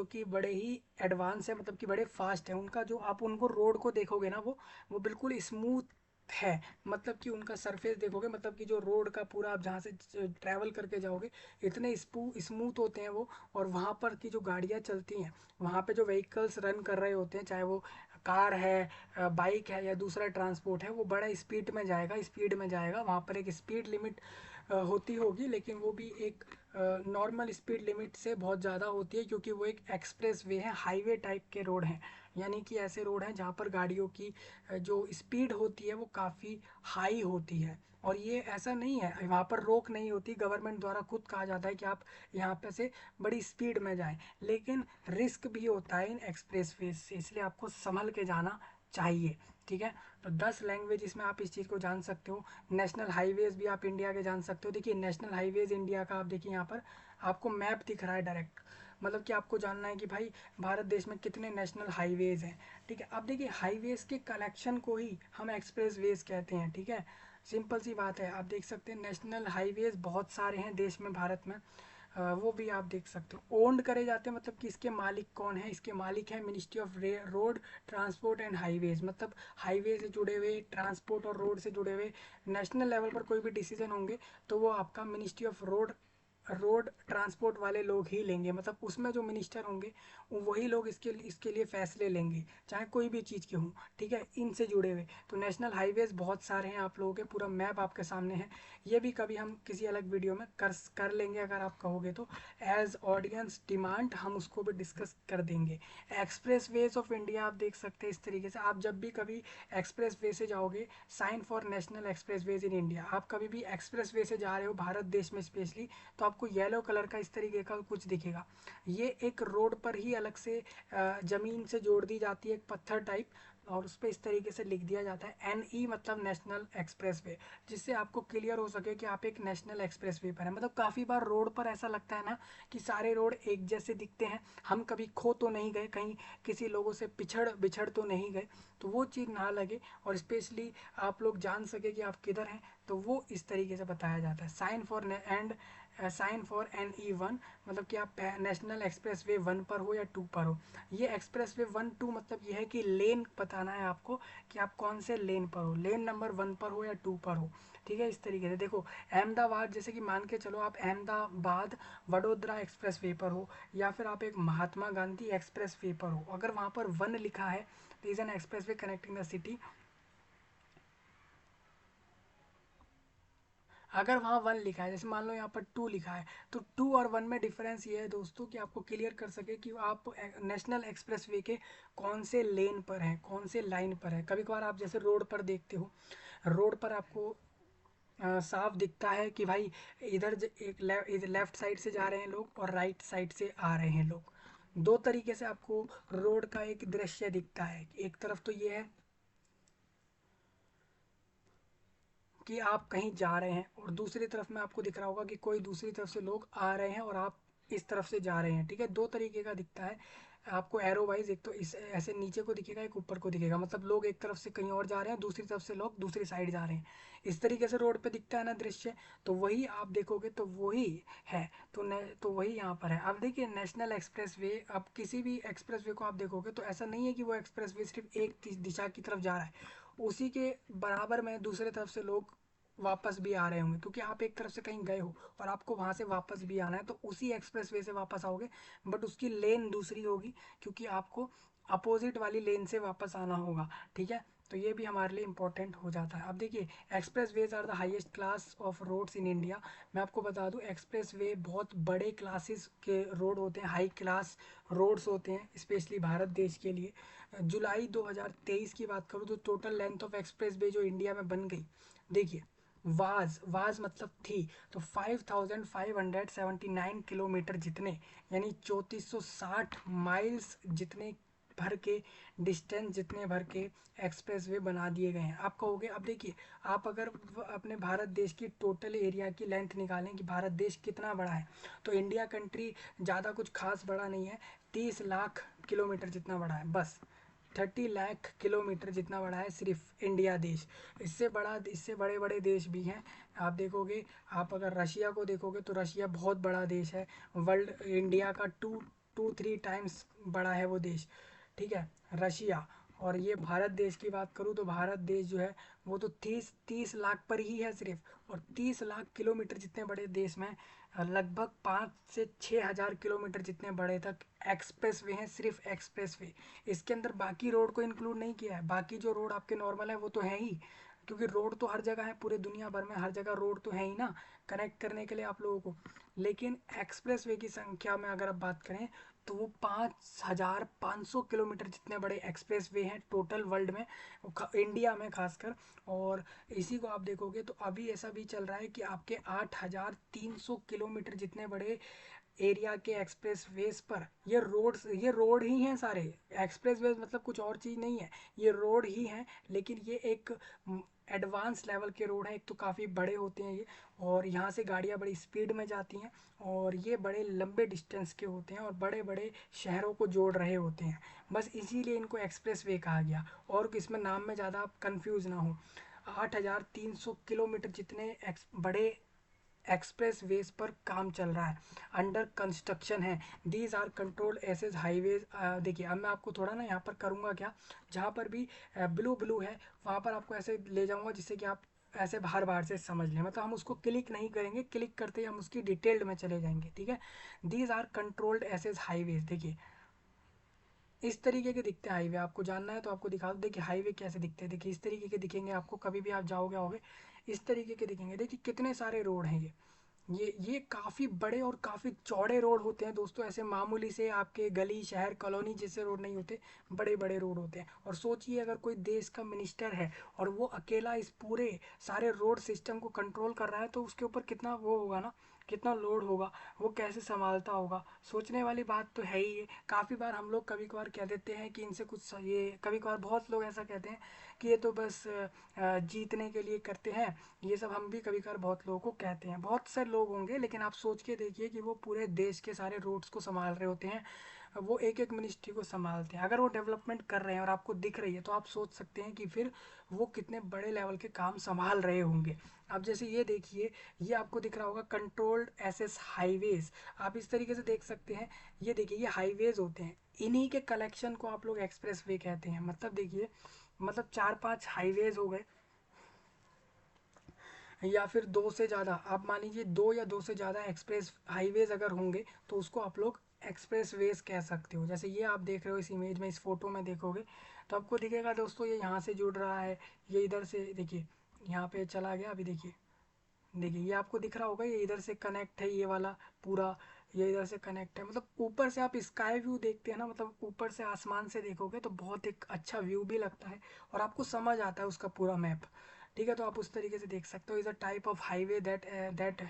कि बड़े ही एडवांस है, मतलब कि बड़े फास्ट है, उनका जो आप उनको रोड को देखोगे ना, वो बिल्कुल स्मूथ है, मतलब कि उनका सरफेस देखोगे, मतलब कि जो रोड का पूरा आप जहाँ से ट्रैवल करके जाओगे, इतने स्मूथ होते हैं वो। और वहाँ पर की जो गाड़ियाँ चलती हैं, वहाँ पे जो व्हीकल्स रन कर रहे होते हैं, चाहे वो कार है, बाइक है, या दूसरा ट्रांसपोर्ट है, वो बड़ा स्पीड में जाएगा। वहाँ पर एक स्पीड लिमिट होती होगी, लेकिन वो भी एक नॉर्मल स्पीड लिमिट से बहुत ज़्यादा होती है, क्योंकि वो एक एक्सप्रेस वे है, हाईवे टाइप के रोड हैं, यानी कि ऐसे रोड हैं जहाँ पर गाड़ियों की जो स्पीड होती है वो काफ़ी हाई होती है। और ये ऐसा नहीं है, वहाँ पर रोक नहीं होती, गवर्नमेंट द्वारा खुद कहा जाता है कि आप यहाँ पे से बड़ी स्पीड में जाएं, लेकिन रिस्क भी होता है इन एक्सप्रेस वे से, इसलिए आपको संभल के जाना चाहिए, ठीक है। तो 10 लैंग्वेज इसमें आप इस चीज़ को जान सकते हो। नेशनल हाईवेज़ भी आप इंडिया के जान सकते हो। देखिए नेशनल हाईवेज़ इंडिया का आप देखिए यहाँ पर आपको मैप दिख रहा है डायरेक्ट, मतलब कि आपको जानना है कि भाई भारत देश में कितने नेशनल हाईवेज हैं। ठीक है, अब देखिए हाईवेज के कलेक्शन को ही हम एक्सप्रेस वेज कहते हैं। ठीक है, सिंपल सी बात है। आप देख सकते हैं नेशनल हाईवेज बहुत सारे हैं देश में, भारत में। वो भी आप देख सकते हो ओन्ड करे जाते हैं, मतलब कि इसके मालिक कौन है, इसके मालिक है ministry of road transport and highways. मतलब हाईवे से जुड़े हुए, ट्रांसपोर्ट और रोड से जुड़े हुए नेशनल लेवल पर कोई भी डिसीजन होंगे तो वो आपका मिनिस्ट्री ऑफ रोड ट्रांसपोर्ट वाले लोग ही लेंगे। मतलब उसमें जो मिनिस्टर होंगे वही लोग इसके लिए फैसले लेंगे, चाहे कोई भी चीज़ के हों। ठीक है, इनसे जुड़े हुए तो नेशनल हाईवेज बहुत सारे हैं, आप लोगों के पूरा मैप आपके सामने है। ये भी कभी हम किसी अलग वीडियो में कर लेंगे, अगर आप कहोगे तो एज ऑडियंस डिमांड हम उसको भी डिस्कस कर देंगे। एक्सप्रेस वेज ऑफ इंडिया आप देख सकते हैं इस तरीके से। आप जब भी कभी एक्सप्रेस वे से जाओगे, sign for national expressways in India, आप कभी भी एक्सप्रेस वे से जा रहे हो भारत देश में स्पेशली, तो आपको येलो कलर का इस तरीके का कुछ दिखेगा। ये एक रोड पर ही अलग से जमीन से जोड़ दी जाती है, एक पत्थर टाइप, और उस पर इस तरीके से लिख दिया जाता है NE, मतलब नेशनल एक्सप्रेस वे, जिससे आपको क्लियर हो सके कि आप एक नेशनल एक्सप्रेस वे पर हैं। मतलब काफ़ी बार रोड पर ऐसा लगता है ना कि सारे रोड एक जैसे दिखते हैं, हम कभी खो तो नहीं गए कहीं, किसी लोगों से पिछड़ बिछड़ तो नहीं गए, तो वो चीज़ ना लगे और स्पेशली आप लोग जान सके कि आप किधर हैं, तो वो इस तरीके से बताया जाता है। साइन फॉर NE1, मतलब कि आप नेशनल एक्सप्रेस वे 1 पर हो या 2 पर हो। ये एक्सप्रेस वे 1 2 मतलब ये है कि लेन बताना है आपको कि आप कौन से लेन पर हो, लेन नंबर 1 पर हो या 2 पर हो। ठीक है, इस तरीके से देखो अहमदाबाद, जैसे कि मान के चलो आप अहमदाबाद वडोदरा एक्सप्रेस वे पर हो, या फिर आप एक महात्मा गांधी एक्सप्रेस वे पर हो, अगर वहाँ पर 1 लिखा है तो is an express way connecting the city. अगर वहाँ 1 लिखा है, जैसे मान लो यहाँ पर 2 लिखा है, तो 2 और 1 में डिफरेंस ये है दोस्तों कि आपको क्लियर कर सके कि आप नेशनल एक्सप्रेस वे के कौन से लेन पर हैं, कौन से लाइन पर है। कभी कभार आप जैसे रोड पर देखते हो, रोड पर आपको साफ दिखता है कि भाई इधर लेफ्ट साइड से जा रहे हैं लोग और राइट साइड से आ रहे हैं लोग। दो तरीके से आपको रोड का एक दृश्य दिखता है। एक तरफ तो ये है कि आप कहीं जा रहे हैं, और दूसरी तरफ में आपको दिख रहा होगा कि कोई दूसरी तरफ से लोग आ रहे हैं और आप इस तरफ से जा रहे हैं। ठीक है, दो तरीके का दिखता है आपको एरो वाइज, एक तो इस ऐसे नीचे को दिखेगा, एक ऊपर को दिखेगा, मतलब लोग एक तरफ से कहीं और जा रहे हैं, दूसरी तरफ से लोग दूसरी साइड जा रहे हैं। इस तरीके से रोड पे दिखता है ना दृश्य, तो वही आप देखोगे तो वही है। तो वही यहाँ पर है। अब देखिए नेशनल एक्सप्रेस वे, अब किसी भी एक्सप्रेस वे को आप देखोगे तो ऐसा नहीं है कि वो एक्सप्रेस वे सिर्फ एक दिशा की तरफ जा रहा है, उसी के बराबर में दूसरे तरफ से लोग वापस भी आ रहे होंगे, क्योंकि आप एक तरफ से कहीं गए हो और आपको वहां से वापस भी आना है, तो उसी एक्सप्रेस वे से वापस आओगे, बट उसकी लेन दूसरी होगी, क्योंकि आपको अपोजिट वाली लेन से वापस आना होगा। ठीक है, तो ये भी हमारे लिए इंपॉर्टेंट हो जाता है। अब देखिए expressways are the highest class of roads in India. मैं आपको बता दूं एक्सप्रेस वे बहुत बड़े क्लासेस के रोड होते हैं, हाई क्लास रोड्स होते हैं स्पेशली भारत देश के लिए। जुलाई 2023 की बात करूँ तो total length of express way जो इंडिया में बन गई, देखिए वाज मतलब थी, तो 5579 किलोमीटर जितने, यानी 3460 माइल्स जितने भर के डिस्टेंस, जितने भर के एक्सप्रेस वे बना दिए गए हैं। आप कहोगे, अब देखिए आप अगर अपने भारत देश की टोटल एरिया की लेंथ निकालें कि भारत देश कितना बड़ा है, तो इंडिया कंट्री ज़्यादा कुछ खास बड़ा नहीं है, 30 लाख किलोमीटर जितना बड़ा है बस। 30 लाख किलोमीटर जितना बड़ा है सिर्फ इंडिया देश। इससे बड़े बड़े देश भी हैं। आप देखोगे, आप अगर रशिया को देखोगे तो रशिया बहुत बड़ा देश है, वर्ल्ड इंडिया का 2 2 3 टाइम्स बड़ा है वो देश। ठीक है, रशिया। और ये भारत देश की बात करूँ तो भारत देश जो है वो तो 30 लाख पर ही है सिर्फ, और 30 लाख किलोमीटर जितने बड़े देश में लगभग 5 से 6 हज़ार किलोमीटर जितने बड़े तक एक्सप्रेस वे हैं, सिर्फ एक्सप्रेस वे। इसके अंदर बाकी रोड को इंक्लूड नहीं किया है, बाकी जो रोड आपके नॉर्मल है वो तो है ही, क्योंकि रोड तो हर जगह है, पूरे दुनिया भर में हर जगह रोड तो है ही ना कनेक्ट करने के लिए आप लोगों को। लेकिन एक्सप्रेस वे की संख्या में अगर आप बात करें तो वो 5500 किलोमीटर जितने बड़े एक्सप्रेस वे हैं टोटल वर्ल्ड में, इंडिया में खासकर। और इसी को आप देखोगे तो अभी ऐसा भी चल रहा है कि आपके 8300 किलोमीटर जितने बड़े एरिया के एक्सप्रेस वेज पर ये रोड ही हैं सारे। एक्सप्रेस वेज मतलब कुछ और चीज़ नहीं है, ये रोड ही हैं, लेकिन ये एक एडवांस लेवल के रोड हैं। एक तो काफ़ी बड़े होते हैं ये, और यहाँ से गाड़ियाँ बड़ी स्पीड में जाती हैं, और ये बड़े लंबे डिस्टेंस के होते हैं और बड़े बड़े शहरों को जोड़ रहे होते हैं। बस इसीलिए इनको एक्सप्रेस वे कहा गया, और इसमें नाम में ज़्यादा आप कन्फ्यूज़ ना हो। 8,300 किलोमीटर जितने बड़े एक्सप्रेस वेज पर काम चल रहा है, अंडर कंस्ट्रक्शन है। These are controlled access highways. देखिए अब मैं आपको थोड़ा ना यहाँ पर करूँगा क्या, जहाँ पर भी ब्लू ब्लू है वहाँ पर आपको ऐसे ले जाऊँगा जिससे कि आप ऐसे बाहर बाहर से समझ लें, मतलब हम उसको क्लिक नहीं करेंगे, क्लिक करते ही हम उसकी डिटेल्ड में चले जाएंगे, ठीक है। These are controlled access highways. देखिए इस तरीके के दिखते हैं हाईवे, आपको जानना है तो आपको दिखा दो। देखिए हाईवे कैसे दिखते हैं, देखिए इस तरीके के दिखेंगे आपको, कभी भी आप जाओगे आओगे इस तरीके के दिखेंगे। देखिए कितने सारे रोड हैं ये काफ़ी बड़े और काफ़ी चौड़े रोड होते हैं दोस्तों। ऐसे मामूली से आपके गली शहर कॉलोनी जैसे रोड नहीं होते, बड़े बड़े रोड होते हैं। और सोचिए अगर कोई देश का मिनिस्टर है और वो अकेला इस पूरे सारे रोड सिस्टम को कंट्रोल कर रहा है, तो उसके ऊपर कितना वो होगा ना, कितना लोड होगा, वो कैसे संभालता होगा। सोचने वाली बात तो है ही है। काफ़ी बार हम लोग कभी कभार कह देते हैं कि इनसे कुछ ये, कभी कभार बहुत लोग ऐसा कहते हैं कि ये तो बस जीतने के लिए करते हैं। ये सब हम भी कभी कभार बहुत लोगों को कहते हैं, बहुत से लोग होंगे, लेकिन आप सोच के देखिए कि वो पूरे देश के सारे रोड्स को संभाल रहे होते हैं, वो एक एक मिनिस्ट्री को संभालते हैं। अगर वो डेवलपमेंट कर रहे हैं और आपको दिख रही है तो आप सोच सकते हैं कि फिर वो कितने बड़े लेवल के काम संभाल रहे होंगे। अब जैसे ये देखिए, ये आपको दिख रहा होगा कंट्रोल्ड एसेस हाईवेज, आप इस तरीके से देख सकते हैं। ये देखिए ये हाईवेज होते हैं, इन्हीं के कलेक्शन को आप लोग एक्सप्रेस वे कहते हैं। मतलब देखिए, मतलब 4-5 हाईवेज हो गए, या फिर दो से ज़्यादा, आप मान लीजिए दो या दो से ज़्यादा एक्सप्रेस हाईवेज अगर होंगे तो उसको आप लोग एक्सप्रेस वेज कह सकते हो। जैसे ये आप देख रहे हो इस इमेज में, इस फोटो में देखोगे तो आपको दिखेगा दोस्तों, ये यहाँ से जुड़ रहा है, ये इधर से देखिए यहाँ पे चला गया। अभी देखिए, देखिए ये आपको दिख रहा होगा, ये इधर से कनेक्ट है, ये वाला पूरा ये इधर से कनेक्ट है। मतलब ऊपर से आप स्काई व्यू देखते हैं ना, मतलब ऊपर से आसमान से देखोगे तो बहुत एक अच्छा व्यू भी लगता है और आपको समझ आता है उसका पूरा मैप, ठीक है। तो आप उस तरीके से देख सकते हो। Is a type of highway that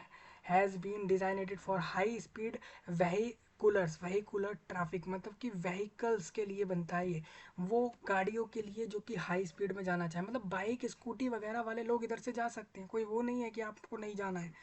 has been designated for high speed vehicular traffic, मतलब कि व्हीकल्स के लिए बनता है ये, वो गाड़ियों के लिए जो कि हाई स्पीड में जाना चाहे। मतलब बाइक स्कूटी वगैरह वाले लोग इधर से जा सकते हैं, कोई वो नहीं है कि आपको नहीं जाना है।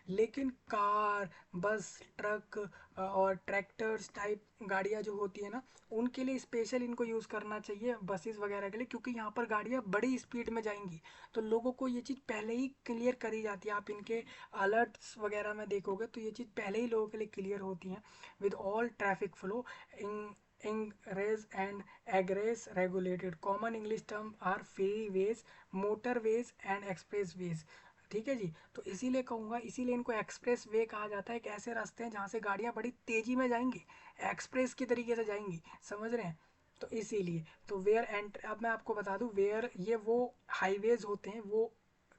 लेकिन कार, बस, ट्रक और ट्रैक्टर्स टाइप गाड़ियाँ जो होती है ना, उनके लिए स्पेशल इनको यूज़ करना चाहिए, बसेस वगैरह के लिए, क्योंकि यहाँ पर गाड़ियाँ बड़ी स्पीड में जाएंगी। तो लोगों को ये चीज़ पहले ही क्लियर करी जाती है, आप इनके अलर्ट्स वगैरह में देखोगे तो ये चीज़ पहले ही लोगों के लिए क्लियर होती हैं। With all traffic flow ingress and egress regulated, common English term are freeways, motorways and expressways, ठीक है जी। तो इसीलिए कहूँगा, इसीलिए इनको एक्सप्रेस वे कहा जाता है कि ऐसे रास्ते हैं जहाँ से गाड़ियाँ बड़ी तेज़ी में जाएंगी, एक्सप्रेस की तरीके से जाएंगी, समझ रहे हैं। तो इसीलिए, तो वेयर एंड, अब मैं आपको बता दूं, वेयर ये वो हाईवेज होते हैं, वो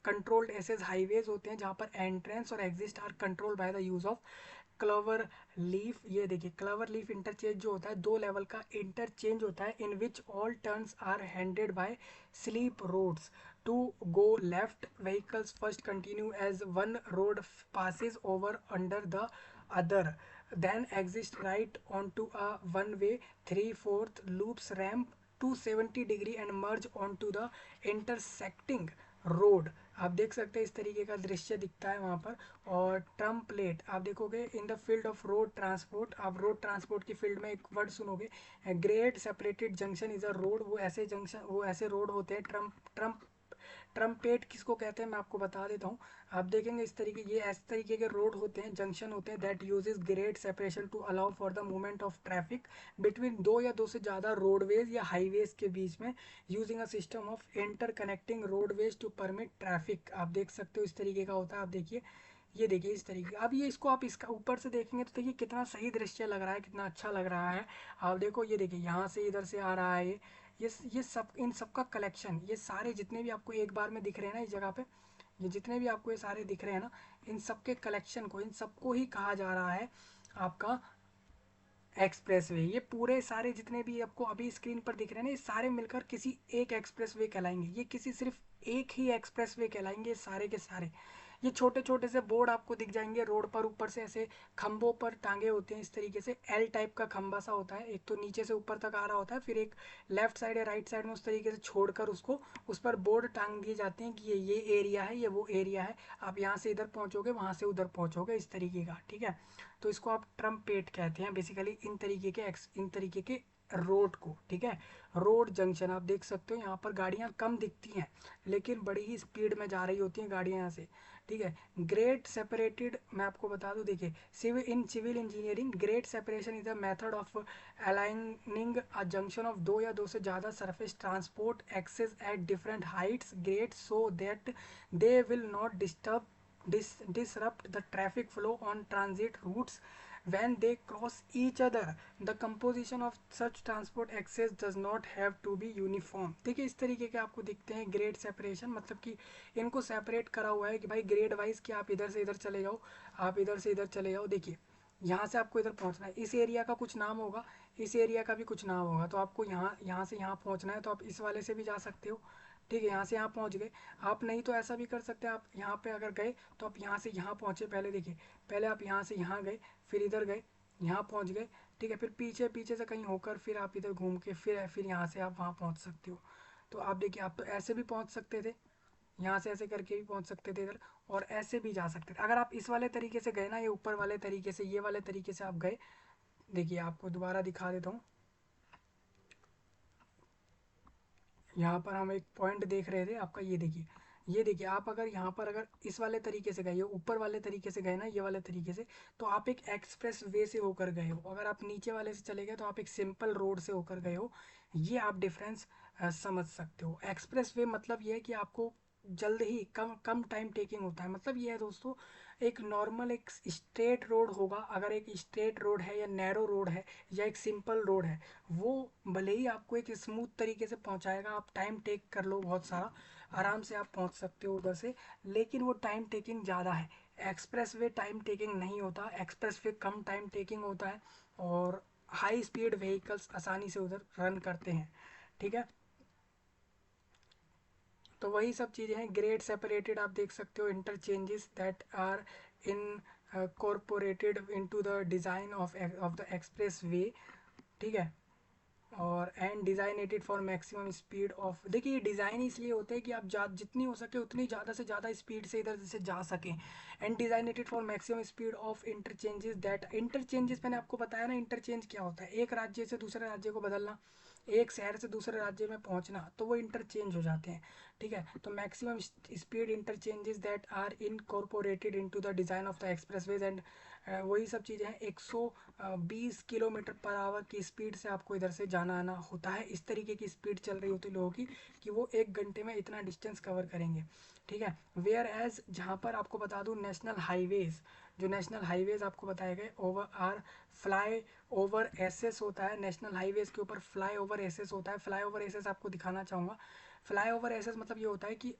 कंट्रोल्ड एसेज हाईवेज होते हैं जहाँ पर एंट्रेंस और exit are control by the use of clover leaf. ये देखिए क्लवर लीफ इंटरचेंज जो होता है, दो लेवल का इंटरचेंज होता है, in which all turns are handed by slip roads. To go left vehicles first continue as one road passes over under the other, then exist right onto a one-way 3/4 loops ramp to 70 degree and merge onto the intersecting road. आप देख सकते हैं इस तरीके का दृश्य दिखता है वहाँ पर। और ट्रम प्लेट आप देखोगे, in the field of road transport, आप रोड ट्रांसपोर्ट की फील्ड में एक वर्ड सुनोगे, grade separated junction is a road, वो ऐसे जंक्शन, वो ऐसे रोड होते हैं। ट्रम ट्रम्पेट किसको कहते हैं मैं आपको बता देता हूँ। आप देखेंगे इस तरीके, ये इस तरीके के रोड होते हैं, जंक्शन होते हैं, that uses grade separation to allow for the movement of traffic between दो या दो से ज़्यादा रोडवेज या हाईवेज के बीच में, using a system of interconnecting roadways to permit traffic. आप देख सकते हो इस तरीके का होता है। आप देखिए, ये देखिए इस तरीके, अब ये इसको आप इसका ऊपर से देखेंगे तो देखिए कितना सही दृश्य लग रहा है, कितना अच्छा लग रहा है। आप देखो ये देखिए यहाँ से इधर से आ रहा है ये सब, इन सब का कलेक्शन, ये सारे जितने भी आपको एक बार में दिख रहे हैं ना इस जगह पे, ये जितने भी आपको ये सारे दिख रहे हैं ना, इन सब के कलेक्शन को, इन सबको ही कहा जा रहा है आपका एक्सप्रेस वे। ये पूरे सारे जितने भी आपको अभी स्क्रीन पर दिख रहे हैं ना, ये सारे मिलकर किसी एक एक्सप्रेस वे कहलाएंगे, ये किसी सिर्फ एक ही एक्सप्रेस वे कहलाएंगे, ये सारे के सारे। ये छोटे छोटे से बोर्ड आपको दिख जाएंगे रोड पर, ऊपर से ऐसे खंभों पर टांगे होते हैं इस तरीके से, एल टाइप का खंभा सा होता है, एक तो नीचे से ऊपर तक आ रहा होता है, फिर एक लेफ्ट साइड या राइट साइड में उस तरीके से छोड़कर उसको उस पर बोर्ड टांग दिए जाते हैं कि ये एरिया है, ये वो एरिया है, आप यहाँ से इधर पहुँचोगे, वहाँ से उधर पहुँचोगे, इस तरीके का। ठीक है, तो इसको आप ट्रम्पेट कहते हैं बेसिकली इन तरीके के रोड को। ठीक है, रोड जंक्शन आप देख सकते हो, यहाँ पर गाड़ियाँ कम दिखती हैं लेकिन बड़ी ही स्पीड में जा रही होती हैं गाड़ियाँ यहाँ से। ठीक है, ग्रेड सेपरेटेड, मैं आपको बता दूं, देखिए civil engineering grade separation is a method of aligning a junction of दो या दो से ज़्यादा surface transport access at different heights grade so that they will not disrupt the traffic flow on transit routes when they cross each other. The composition of such transport access does not have to be uniform. देखिए इस तरीके के आपको दिखते हैं ग्रेड सेपरेशन, मतलब कि इनको सेपरेट करा हुआ है कि भाई ग्रेड वाइज कि आप इधर से इधर चले जाओ, आप इधर से इधर चले जाओ। देखिए यहाँ से आपको इधर पहुँचना है, इस एरिया का कुछ नाम होगा, इस एरिया का भी कुछ नाम होगा, तो आपको यहाँ से यहाँ पहुँचना है तो आप इस वाले से भी जा सकते हो। ठीक है, यहाँ से यहाँ पहुँच गए आप, नहीं तो ऐसा भी कर सकते हैं, आप यहाँ पे अगर गए तो आप यहाँ से यहाँ पहुँचे, पहले देखिए, पहले आप यहाँ से यहाँ गए, फिर इधर गए, यहाँ पहुँच गए। ठीक है, फिर पीछे पीछे से कहीं होकर फिर आप इधर घूम के फिर यहाँ से आप वहाँ पहुँच सकते हो। तो आप देखिए, आप तो ऐसे भी पहुँच सकते थे, यहाँ से ऐसे करके भी पहुँच सकते थे इधर, और ऐसे भी जा सकते थे। अगर आप इस वाले तरीके से गए ना, ये ऊपर वाले तरीके से, ये वाले तरीके से आप गए, देखिए आपको दोबारा दिखा देता हूँ। यहाँ पर हम एक पॉइंट देख रहे थे आपका, ये देखिए आप अगर यहाँ पर अगर इस वाले तरीके से गए हो, ऊपर वाले तरीके से गए ना, ये वाले तरीके से, तो आप एक एक्सप्रेस वे से होकर गए हो। अगर आप नीचे वाले से चले गए तो आप एक सिंपल रोड से होकर गए हो। ये आप डिफरेंस समझ सकते हो। एक्सप्रेस वे मतलब ये है कि आपको जल्द ही कम कम टाइम टेकिंग होता है। मतलब ये है दोस्तों, एक नॉर्मल एक स्ट्रेट रोड होगा, अगर एक स्ट्रेट रोड है या नैरो रोड है या एक सिंपल रोड है, वो भले ही आपको एक स्मूथ तरीके से पहुंचाएगा, आप टाइम टेक कर लो बहुत सारा, आराम से आप पहुंच सकते हो उधर से, लेकिन वो टाइम टेकिंग ज़्यादा है। एक्सप्रेस वे टाइम टेकिंग नहीं होता, एक्सप्रेस वे कम टाइम टेकिंग होता है और हाई स्पीड व्हीकल्स आसानी से उधर रन करते हैं। ठीक है, तो वही सब चीज़ें हैं। ग्रेड सेपरेटेड आप देख सकते हो, interchanges that are incorporated into the design of the expressway. ठीक है, और and designated for maximum speed of, देखिए ये डिज़ाइन इसलिए होता है कि आप जितनी हो सके उतनी ज़्यादा से ज़्यादा स्पीड से इधर से जा सकें। And designated for maximum speed of interchanges that, interchanges मैंने आपको बताया ना, इंटरचेंज क्या होता है, एक राज्य से दूसरे राज्य को बदलना, एक शहर से दूसरे राज्य में पहुंचना, तो वो इंटरचेंज हो जाते हैं। ठीक है, तो maximum speed interchanges that are incorporated into the design of the expressways and वही सब चीज़ें हैं। 120 किलोमीटर पर आवर की स्पीड से आपको इधर से जाना आना होता है। इस तरीके की स्पीड चल रही होती है लोगों की कि वो 1 घंटे में इतना डिस्टेंस कवर करेंगे। ठीक है, वेयर एज जहाँ पर आपको बता दूँ, नेशनल हाईवेज, जो नेशनल हाईवेज आपको बताए गए over or flyover access होता है। नेशनल हाईवेज के ऊपर फ्लाई ओवर एसेस होता है। फ्लाई ओवर एसेस आपको दिखाना चाहूँगा। फ्लाई ओवर एसेस मतलब ये होता है कि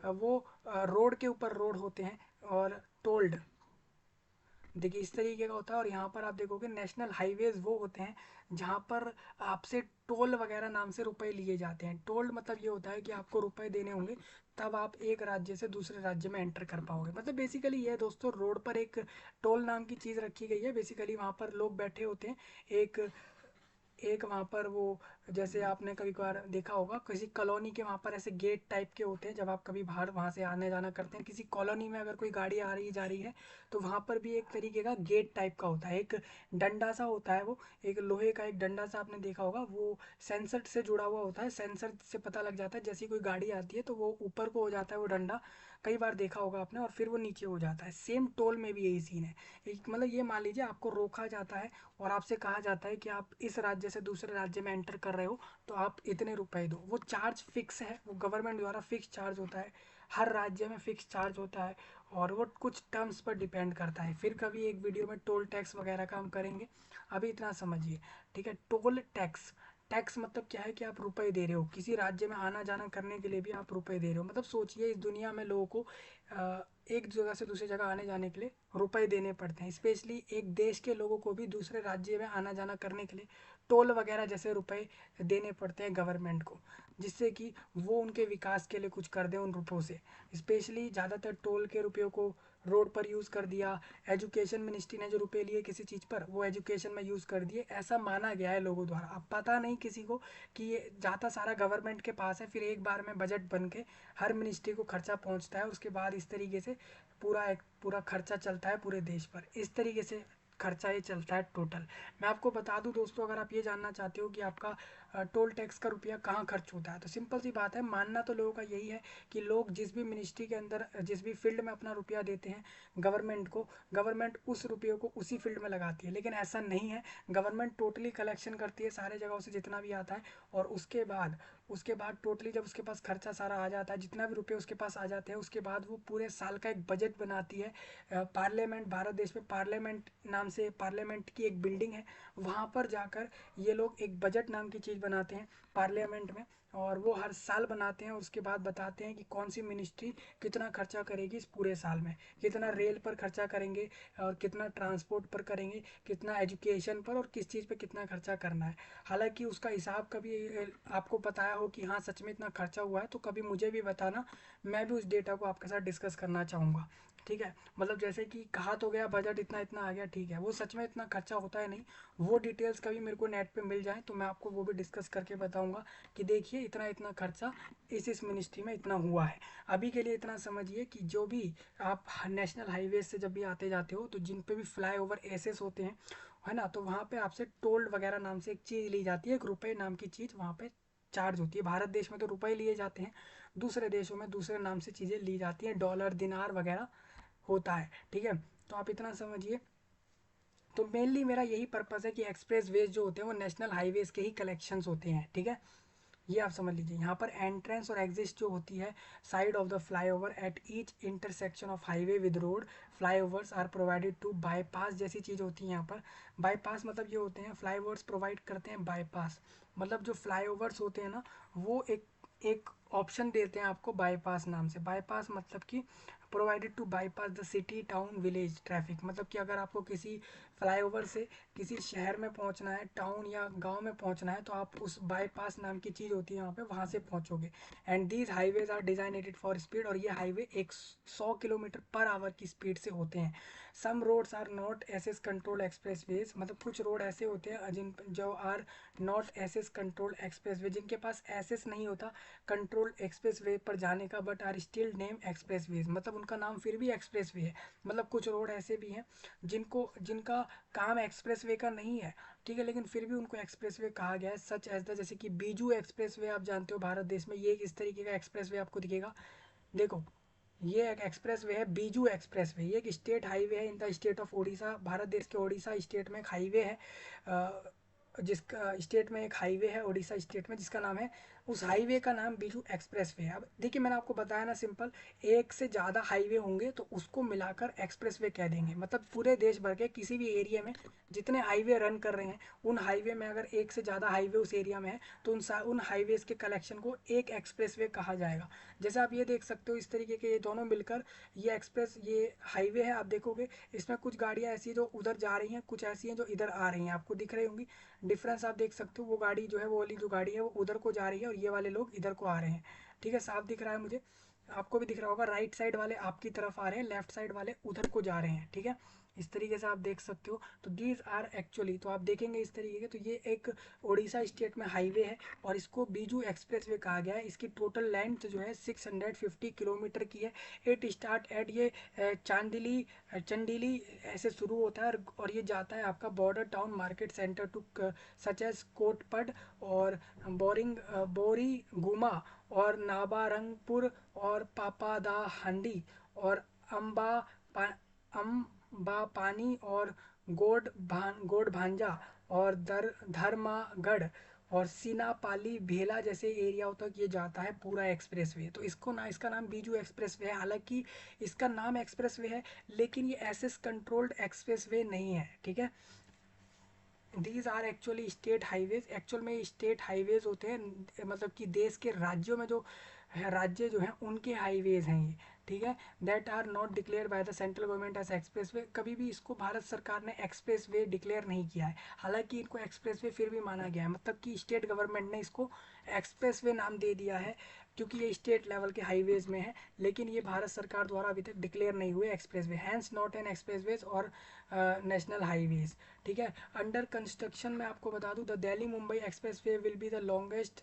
वो रोड के ऊपर रोड होते हैं और टोल्ड, देखिए इस तरीके का होता है। और यहाँ पर आप देखोगे नेशनल हाईवेज वो होते हैं जहाँ पर आपसे टोल वगैरह नाम से रुपए लिए जाते हैं। टोल मतलब ये होता है कि आपको रुपए देने होंगे तब आप एक राज्य से दूसरे राज्य में एंटर कर पाओगे। मतलब बेसिकली ये है दोस्तों, रोड पर एक टोल नाम की चीज़ रखी गई है। बेसिकली वहाँ पर लोग बैठे होते हैं, एक एक वहाँ पर वो, जैसे आपने कभी कभार देखा होगा किसी कॉलोनी के वहाँ पर ऐसे गेट टाइप के होते हैं, जब आप कभी बाहर वहाँ से आने जाना करते हैं किसी कॉलोनी में, अगर कोई गाड़ी आ रही जा रही है तो वहाँ पर भी एक तरीके का गेट टाइप का होता है, एक डंडा सा होता है, वो एक लोहे का एक डंडा सा, आपने देखा होगा, वो सेंसर से जुड़ा हुआ होता है। सेंसर से पता लग जाता है जैसी कोई गाड़ी आती है तो वो ऊपर को हो जाता है वो डंडा, कई बार देखा होगा आपने, और फिर वो नीचे हो जाता है। सेम टोल में भी यही सीन है। एक मतलब ये मान लीजिए आपको रोका जाता है और आपसे कहा जाता है कि आप इस राज्य से दूसरे राज्य में एंटर कर रहे हो तो आप इतने रुपए दो। वो चार्ज फिक्स है, वो गवर्नमेंट द्वारा फिक्स चार्ज होता है, हर राज्य में फिक्स चार्ज होता है और वो कुछ टर्म्स पर डिपेंड करता है। फिर कभी एक वीडियो में टोल टैक्स वगैरह का हम करेंगे, अभी इतना समझिए। ठीक है, टोल टैक्स, टैक्स मतलब क्या है कि आप रुपए दे रहे हो, किसी राज्य में आना जाना करने के लिए भी आप रुपए दे रहे हो। मतलब सोचिए इस दुनिया में लोगों को एक जगह से दूसरी जगह आने जाने के लिए रुपए देने पड़ते हैं। स्पेशली एक देश के लोगों को भी दूसरे राज्य में आना जाना करने के लिए टोल वगैरह जैसे रुपए देने पड़ते हैं गवर्नमेंट को, जिससे कि वो उनके विकास के लिए कुछ कर दें उन रुपयों से। स्पेशली ज़्यादातर टोल के रुपयों को रोड पर यूज़ कर दिया। एजुकेशन मिनिस्ट्री ने जो रुपए लिए किसी चीज़ पर, वो एजुकेशन में यूज़ कर दिए, ऐसा माना गया है लोगों द्वारा। अब पता नहीं किसी को कि ये जाता सारा गवर्नमेंट के पास है, फिर एक बार में बजट बन के हर मिनिस्ट्री को खर्चा पहुंचता है, उसके बाद इस तरीके से पूरा खर्चा चलता है पूरे देश पर। इस तरीके से खर्चा ये चलता है टोटल। मैं आपको बता दूं दोस्तों, अगर आप ये जानना चाहते हो कि आपका टोल टैक्स का रुपया कहाँ खर्च होता है, तो सिंपल सी बात है, मानना तो लोगों का यही है कि लोग जिस भी मिनिस्ट्री के अंदर जिस भी फील्ड में अपना रुपया देते हैं गवर्नमेंट को, गवर्नमेंट उस रुपये को उसी फील्ड में लगाती है। लेकिन ऐसा नहीं है, गवर्नमेंट टोटली कलेक्शन करती है सारे जगहों से जितना भी आता है, और उसके बाद टोटली जब उसके पास खर्चा सारा आ जाता है, जितना भी रुपये उसके पास आ जाते हैं, उसके बाद वो पूरे साल का एक बजट बनाती है। पार्लियामेंट, भारत देश में पार्लियामेंट नाम से पार्लियामेंट की एक बिल्डिंग है, वहाँ पर जाकर ये लोग एक बजट नाम की चीज़ बनाते हैं पार्लियामेंट में, और वो हर साल बनाते हैं। उसके बाद बताते हैं कि कौन सी मिनिस्ट्री कितना खर्चा करेगी इस पूरे साल में, कितना रेल पर खर्चा करेंगे और कितना ट्रांसपोर्ट पर करेंगे, कितना एजुकेशन पर, और किस चीज़ पे कितना खर्चा करना है। हालांकि उसका हिसाब कभी आपको बताया हो कि हाँ सच में इतना खर्चा हुआ है, तो कभी मुझे भी बताना, मैं भी उस डेटा को आपके साथ डिस्कस करना चाहूँगा। ठीक है, मतलब जैसे कि कहा तो गया बजट इतना इतना आ गया, ठीक है, वो सच में इतना खर्चा होता है नहीं। वो डिटेल्स कभी मेरे को नेट पे मिल जाए तो मैं आपको वो भी डिस्कस करके बताऊंगा कि देखिए इतना इतना खर्चा इस मिनिस्ट्री में इतना हुआ है। अभी के लिए इतना समझिए कि जो भी आप नेशनल हाईवे से जब भी आते जाते हो, तो जिन पे भी फ्लाई ओवर एसेस होते हैं, है ना, तो वहाँ पे आपसे टोल वगैरह नाम से एक चीज़ ली जाती है, एक रुपये नाम की चीज़ वहाँ पे चार्ज होती है। भारत देश में तो रुपए लिए जाते हैं, दूसरे देशों में दूसरे नाम से चीज़ें ली जाती हैं, डॉलर दिनार वगैरह होता है। ठीक है, तो आप इतना समझिए। तो मेनली मेरा यही पर्पज़ है कि एक्सप्रेस वेज जो होते हैं वो नेशनल हाईवेज के ही कलेक्शंस होते हैं। ठीक है, ये आप समझ लीजिए। यहाँ पर एंट्रेंस और एग्जिट जो होती है side of the flyover at each intersection of highway with road, flyovers are provided to bypass जैसी चीज़ होती है यहाँ पर। बाईपास मतलब ये होते हैं, फ्लाईओवर्स प्रोवाइड करते हैं बाईपास, मतलब जो फ्लाईओवर्स होते हैं ना, वो एक एक ऑप्शन देते हैं आपको बाईपास नाम से। बाईपास मतलब कि provided to bypass the city town village traffic, मतलब कि अगर आपको किसी फ्लाईओवर से किसी शहर में पहुंचना है, टाउन या गांव में पहुंचना है, तो आप उस बाईपास नाम की चीज़ होती है वहाँ पे, वहाँ से पहुंचोगे। And these highways are designated for speed, और ये हाईवे 100 किलोमीटर पर आवर की स्पीड से होते हैं। Some roads are not access control expressways, मतलब कुछ रोड ऐसे होते हैं जिन जो are not access control expressway, जिनके पास एसेस नहीं होता कंट्रोल एक्सप्रेस वे पर जाने का, but are still name expressways, मतलब उनका नाम फिर भी एक्सप्रेस वे है। मतलब कुछ रोड ऐसे भी हैं जिनका काम एक्सप्रेस वे का नहीं है, ठीक है, लेकिन फिर भी उनको एक्सप्रेस वे कहा गया है। सच एज द, जैसे कि बीजू एक्सप्रेस वे आप जानते हो भारत देश में, ये इस तरीके का एक्सप्रेस वे आपको दिखेगा। देखो, ये एक एक्सप्रेस वे है, बीजू एक्सप्रेस वे, ये एक स्टेट हाईवे है in the state of Orissa. Bharat देश के उड़ीसा स्टेट में एक हाईवे है, जिसका स्टेट में एक हाईवे है उड़ीसा स्टेट में, जिसका नाम है, उस हाईवे का नाम बीजू एक्सप्रेस वे है। अब देखिए, मैंने आपको बताया ना, सिंपल, एक से ज़्यादा हाईवे होंगे तो उसको मिलाकर एक्सप्रेस वे कह देंगे। मतलब पूरे देश भर के किसी भी एरिया में जितने हाईवे रन कर रहे हैं, उन हाईवे में अगर एक से ज़्यादा हाईवे उस एरिया में है, तो उन हाईवेज के कलेक्शन को एक एक्सप्रेस वे कहा जाएगा। जैसे आप ये देख सकते हो, इस तरीके के ये दोनों मिलकर ये हाईवे है। आप देखोगे इसमें कुछ गाड़ियाँ ऐसी जो उधर जा रही हैं, कुछ ऐसी हैं जो इधर आ रही हैं, आपको दिख रही होंगी। डिफरेंस आप देख सकते हो, वो गाड़ी जो है, वो वाली जो गाड़ी है वो उधर को जा रही है, और ये वाले लोग इधर को आ रहे हैं। ठीक है, साफ दिख रहा है मुझे, आपको भी दिख रहा होगा। राइट साइड वाले आपकी तरफ आ रहे हैं, लेफ्ट साइड वाले उधर को जा रहे हैं। ठीक है, इस तरीके से आप देख सकते हो। तो दीज आर एक्चुअली, तो आप देखेंगे इस तरीके के, तो ये एक उड़ीसा स्टेट में हाईवे है, और इसको बीजू एक्सप्रेस वे कहा गया है। इसकी टोटल लेंथ जो है 650 किलोमीटर की है। इट स्टार्ट एट ये चंडीली ऐसे शुरू होता है, और ये जाता है आपका border town market centre to such as Kotpad और बोरी गुमा और नाबारंगपुर और पापादा हंडी और अम्बा अम्बापानी और गोड भांजा और धर्मागढ़ और सीनापाली भेला जैसे एरियाओं तक ये जाता है पूरा एक्सप्रेस वे। तो इसका नाम बीजू एक्सप्रेस वे है। हालांकि इसका नाम एक्सप्रेस वे है, लेकिन ये एसएस कंट्रोल्ड एक्सप्रेस वे नहीं है। ठीक है, these are actually state highways. Actual में स्टेट हाईवेज होते हैं, मतलब कि देश के राज्यों में जो राज्य जो हैं उनके हाईवेज हैं ये, ठीक है। That are not declare by the central government as express way. कभी भी इसको भारत सरकार ने एक्सप्रेस वे डिक्लेयर नहीं किया है, हालांकि इनको एक्सप्रेस वे फिर भी माना गया है, मतलब कि स्टेट गवर्नमेंट ने इसको एक्सप्रेस वे नाम दे दिया है क्योंकि ये स्टेट लेवल के हाईवेज में है, लेकिन ये भारत सरकार द्वारा अभी तक डिक्लेयर नहीं हुए express way, hence not an express ways और नेशनल हाईवेज, ठीक है। अंडर कंस्ट्रक्शन में आपको बता दूं, the Delhi Mumbai express way will be the longest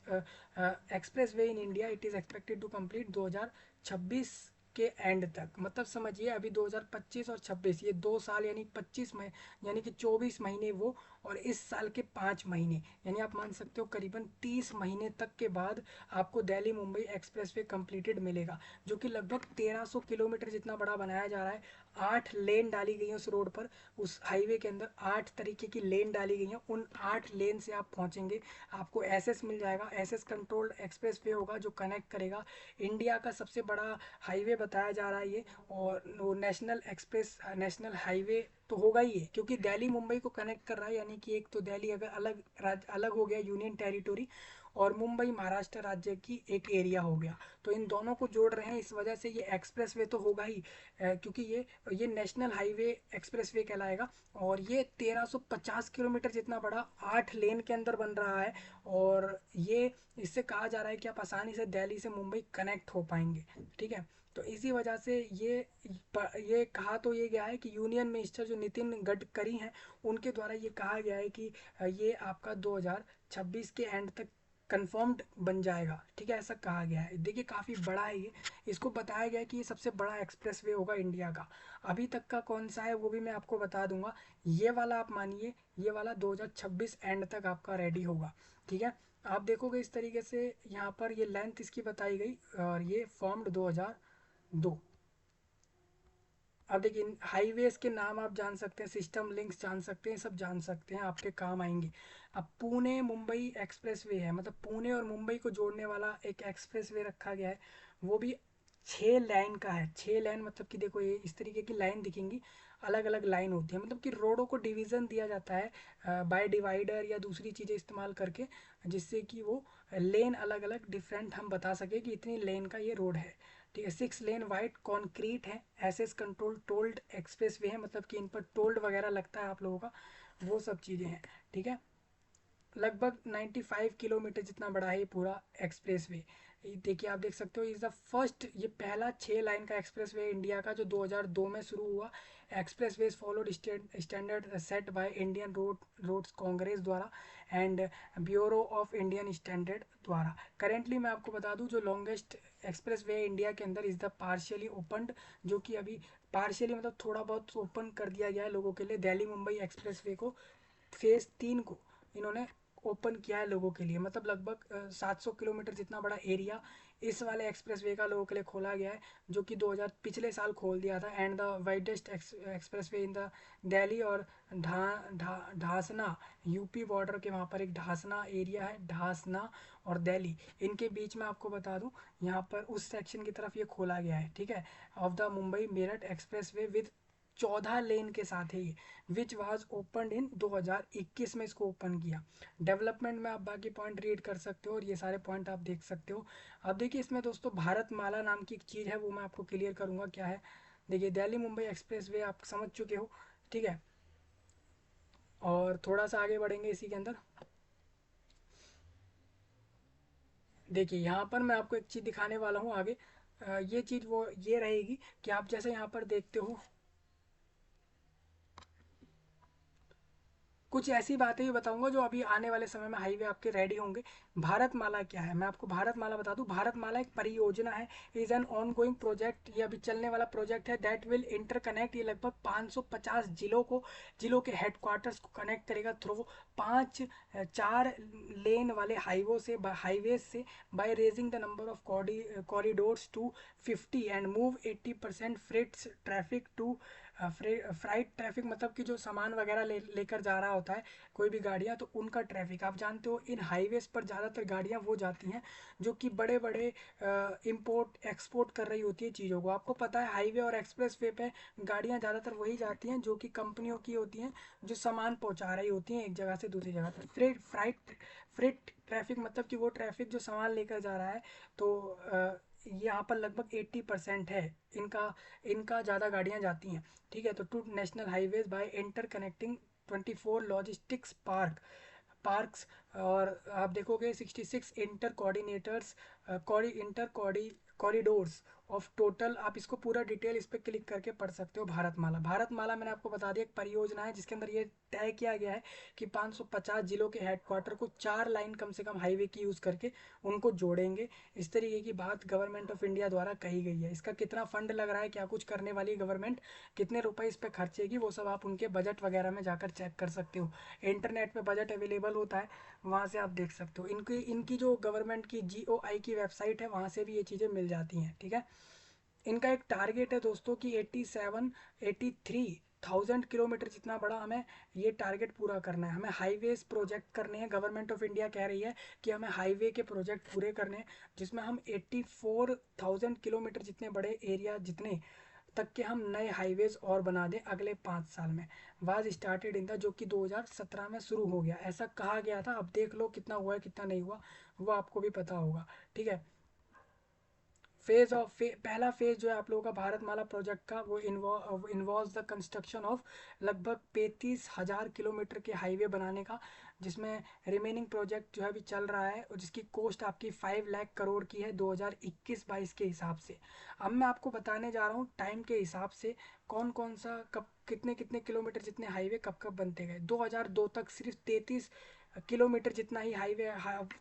express way in India. It is expected to complete 2026 के एंड तक। मतलब समझिए अभी 2025 और 26 ये 2 साल यानी 25 महीने यानी कि 24 महीने वो, और इस साल के 5 महीने, यानी आप मान सकते हो करीबन 30 महीने तक के बाद आपको दिल्ली मुंबई एक्सप्रेसवे कंप्लीटेड मिलेगा, जो कि लगभग 1300 किलोमीटर जितना बड़ा बनाया जा रहा है। 8 लेन डाली गई है उस रोड पर, उस हाईवे के अंदर 8 तरीके की लेन डाली गई हैं। उन 8 लेन से आप पहुंचेंगे, आपको एसएस मिल जाएगा, एसएस कंट्रोल्ड एक्सप्रेसवे होगा जो कनेक्ट करेगा। इंडिया का सबसे बड़ा हाईवे बताया जा रहा है ये, और वो नेशनल एक्सप्रेस नेशनल हाईवे तो होगा ही है क्योंकि दिल्ली मुंबई को कनेक्ट कर रहा है, यानी कि एक तो दिल्ली अगर अलग राज्य अलग हो गया यूनियन टेरिटोरी, और मुंबई महाराष्ट्र राज्य की एक एरिया हो गया, तो इन दोनों को जोड़ रहे हैं, इस वजह से ये एक्सप्रेस वे तो होगा ही, क्योंकि ये नेशनल हाईवे एक्सप्रेस वे कहलाएगा। और ये 1350 किलोमीटर जितना बड़ा 8 लेन के अंदर बन रहा है, और ये इससे कहा जा रहा है कि आप आसानी से दिल्ली से मुंबई कनेक्ट हो पाएंगे, ठीक है। तो इसी वजह से ये कहा तो ये गया है कि यूनियन मिनिस्टर जो नितिन गडकरी हैं उनके द्वारा ये कहा गया है कि ये आपका 2026 के एंड तक कंफर्म्ड बन जाएगा, ठीक है, ऐसा कहा गया है। देखिए काफ़ी बड़ा है ये, इसको बताया गया है कि ये सबसे बड़ा एक्सप्रेसवे होगा इंडिया का। अभी तक का कौन सा है वो भी मैं आपको बता दूंगा। ये वाला आप मानिए, ये वाला 2026 एंड तक आपका रेडी होगा, ठीक है। आप देखोगे इस तरीके से यहाँ पर ये लेंथ इसकी बताई गई, और ये फॉर्म्ड 2002। अब देखिए हाईवेज के नाम आप जान सकते हैं, सिस्टम लिंक्स जान सकते हैं, सब जान सकते हैं, आपके काम आएंगे। अब पुणे मुंबई एक्सप्रेसवे है, मतलब पुणे और मुंबई को जोड़ने वाला एक एक्सप्रेसवे रखा गया है, वो भी 6 लाइन का है। 6 लाइन मतलब कि देखो ये इस तरीके की लाइन दिखेंगी, अलग अलग लाइन होती है, मतलब कि रोडों को डिवीज़न दिया जाता है बाय डिवाइडर या दूसरी चीज़ें इस्तेमाल करके, जिससे कि वो लेन अलग अलग डिफरेंट हम बता सके कि इतनी लेन का ये रोड है, ठीक है। 6 लेन वाइड कॉन्क्रीट है, SS control told express way है, मतलब कि इन पर टोल्ड वगैरह लगता है आप लोगों का, वो सब चीज़ें हैं, ठीक है। लगभग 95 किलोमीटर जितना बड़ा है ये पूरा एक्सप्रेस वे। देखिए आप देख सकते हो, इज़ द फर्स्ट, ये पहला 6 लाइन का एक्सप्रेस वे इंडिया का जो 2002 में शुरू हुआ। Expressways followed standard set by Indian Roads Congress द्वारा and Bureau of Indian Standard द्वारा। करेंटली मैं आपको बता दूं जो लॉन्गेस्ट एक्सप्रेस वे इंडिया के अंदर इज़ द पार्शियली ओपनड, जो कि अभी पार्शियली मतलब थोड़ा बहुत ओपन कर दिया गया है लोगों के लिए। दिल्ली मुंबई एक्सप्रेस वे को फेज़ 3 को इन्होंने ओपन किया है लोगों के लिए, मतलब लगभग 700 किलोमीटर जितना बड़ा एरिया इस वाले एक्सप्रेस वे का लोगों के लिए खोला गया है, जो कि 2000 पिछले साल खोल दिया था। And the widest express way in the Delhi और ढासना यूपी बॉर्डर के वहाँ पर एक ढासना एरिया है, ढासना और दिल्ली, इनके बीच में आपको बता दूं यहाँ पर उस सेक्शन की तरफ ये खोला गया है, ठीक है, of the Mumbai Meerut express way with 14 लेन के साथ है ये, विच वाज ओपन इन 2021 में इसको ओपन किया। डेवलपमेंट में आप बाकी पॉइंट रीड कर सकते हो और ये सारे पॉइंट आप देख सकते हो। अब देखिए इसमें दोस्तों भारत माला नाम की एक चीज़ है, वो मैं आपको क्लियर करूँगा क्या है। देखिए दिल्ली मुंबई एक्सप्रेस वे आप समझ चुके हो, ठीक है। और थोड़ा सा आगे बढ़ेंगे इसी के अंदर। देखिए यहाँ पर मैं आपको एक चीज़ दिखाने वाला हूँ आगे। ये चीज़ वो ये रहेगी कि आप जैसे यहाँ पर देखते हो कुछ ऐसी बातें भी बताऊंगा जो अभी आने वाले समय में हाईवे आपके रेडी होंगे। भारत माला क्या है मैं आपको भारत माला बता दूं। भारत माला एक परियोजना है, is an on going project, ये अभी चलने वाला प्रोजेक्ट है। दैट विल इंटरकनेक्ट, ये लगभग 550 जिलों के हेडक्वार्टर्स को कनेक्ट करेगा थ्रू 4 लेन वाले हाईवे से by raising the number of corridors to 50 and move 80% freights traffic to freight traffic मतलब कि जो सामान वगैरह लेकर जा रहा होता है कोई भी गाड़ियाँ, तो उनका ट्रैफिक। आप जानते हो इन हाईवेज़ पर ज़्यादातर गाड़ियाँ वो जाती हैं जो कि बड़े बड़े इंपोर्ट एक्सपोर्ट कर रही होती है चीज़ों को। आपको पता है हाईवे और एक्सप्रेस वे पे गाड़ियाँ ज़्यादातर वही जाती हैं जो कि कंपनियों की होती हैं, जो सामान पहुँचा रही होती हैं एक जगह से दूसरी जगह तक। फ्रेट ट्रैफिक मतलब कि वो ट्रैफिक जो सामान लेकर जा रहा है। तो यहाँ पर लगभग 80% है इनका इनका ज़्यादा गाड़ियाँ जाती हैं। ठीक है, तो to national highways by inter connecting 24 logistics parks. और आप देखोगे 66 inter coordinators corridors of total. आप इसको पूरा डिटेल इस पर क्लिक करके पढ़ सकते हो। भारतमाला, भारतमाला मैंने आपको बता दिया एक परियोजना है जिसके अंदर ये तय किया गया है कि 550 जिलों के हेडक्वार्टर को 4 लाइन कम से कम हाईवे की यूज़ करके उनको जोड़ेंगे। इस तरीके की बात गवर्नमेंट ऑफ इंडिया द्वारा कही गई है। इसका कितना फंड लग रहा है, क्या कुछ करने वाली गवर्नमेंट, कितने रुपए इस पर खर्चेगी, वो सब आप उनके बजट वगैरह में जाकर चेक कर सकते हो। इंटरनेट पे बजट अवेलेबल होता है, वहाँ से आप देख सकते हो। इनकी इनकी जो गवर्नमेंट की GOI की वेबसाइट है वहाँ से भी ये चीज़ें मिल जाती हैं। ठीक है, इनका एक टारगेट है दोस्तों कि 83,000 किलोमीटर जितना बड़ा हमें ये टारगेट पूरा करना है। हमें हाईवेज प्रोजेक्ट करने हैं। गवर्नमेंट ऑफ इंडिया कह रही है कि हमें हाईवे के प्रोजेक्ट पूरे करने हैं, जिसमें हम 84,000 किलोमीटर जितने बड़े एरिया जितने तक के हम नए हाईवेज और बना दें अगले 5 साल में। वाज स्टार्टेड इन द, जो कि 2017 में शुरू हो गया, ऐसा कहा गया था। अब देख लो कितना हुआ है कितना नहीं हुआ, वो आपको भी पता होगा। ठीक है, पहला फेज जो है आप लोगों का भारतमाला प्रोजेक्ट का, वो इन्वॉल्व द कंस्ट्रक्शन ऑफ लगभग 35,000 किलोमीटर के हाईवे बनाने का, जिसमें रिमेनिंग प्रोजेक्ट जो है अभी चल रहा है और जिसकी कॉस्ट आपकी 5 लाख करोड़ की है 2021-22 के हिसाब से। अब मैं आपको बताने जा रहा हूँ टाइम के हिसाब से कौन कौन सा कब कितने कितने किलोमीटर जितने हाईवे कब कब बनते गए। 2002 तक सिर्फ 33 किलोमीटर जितना ही हाईवे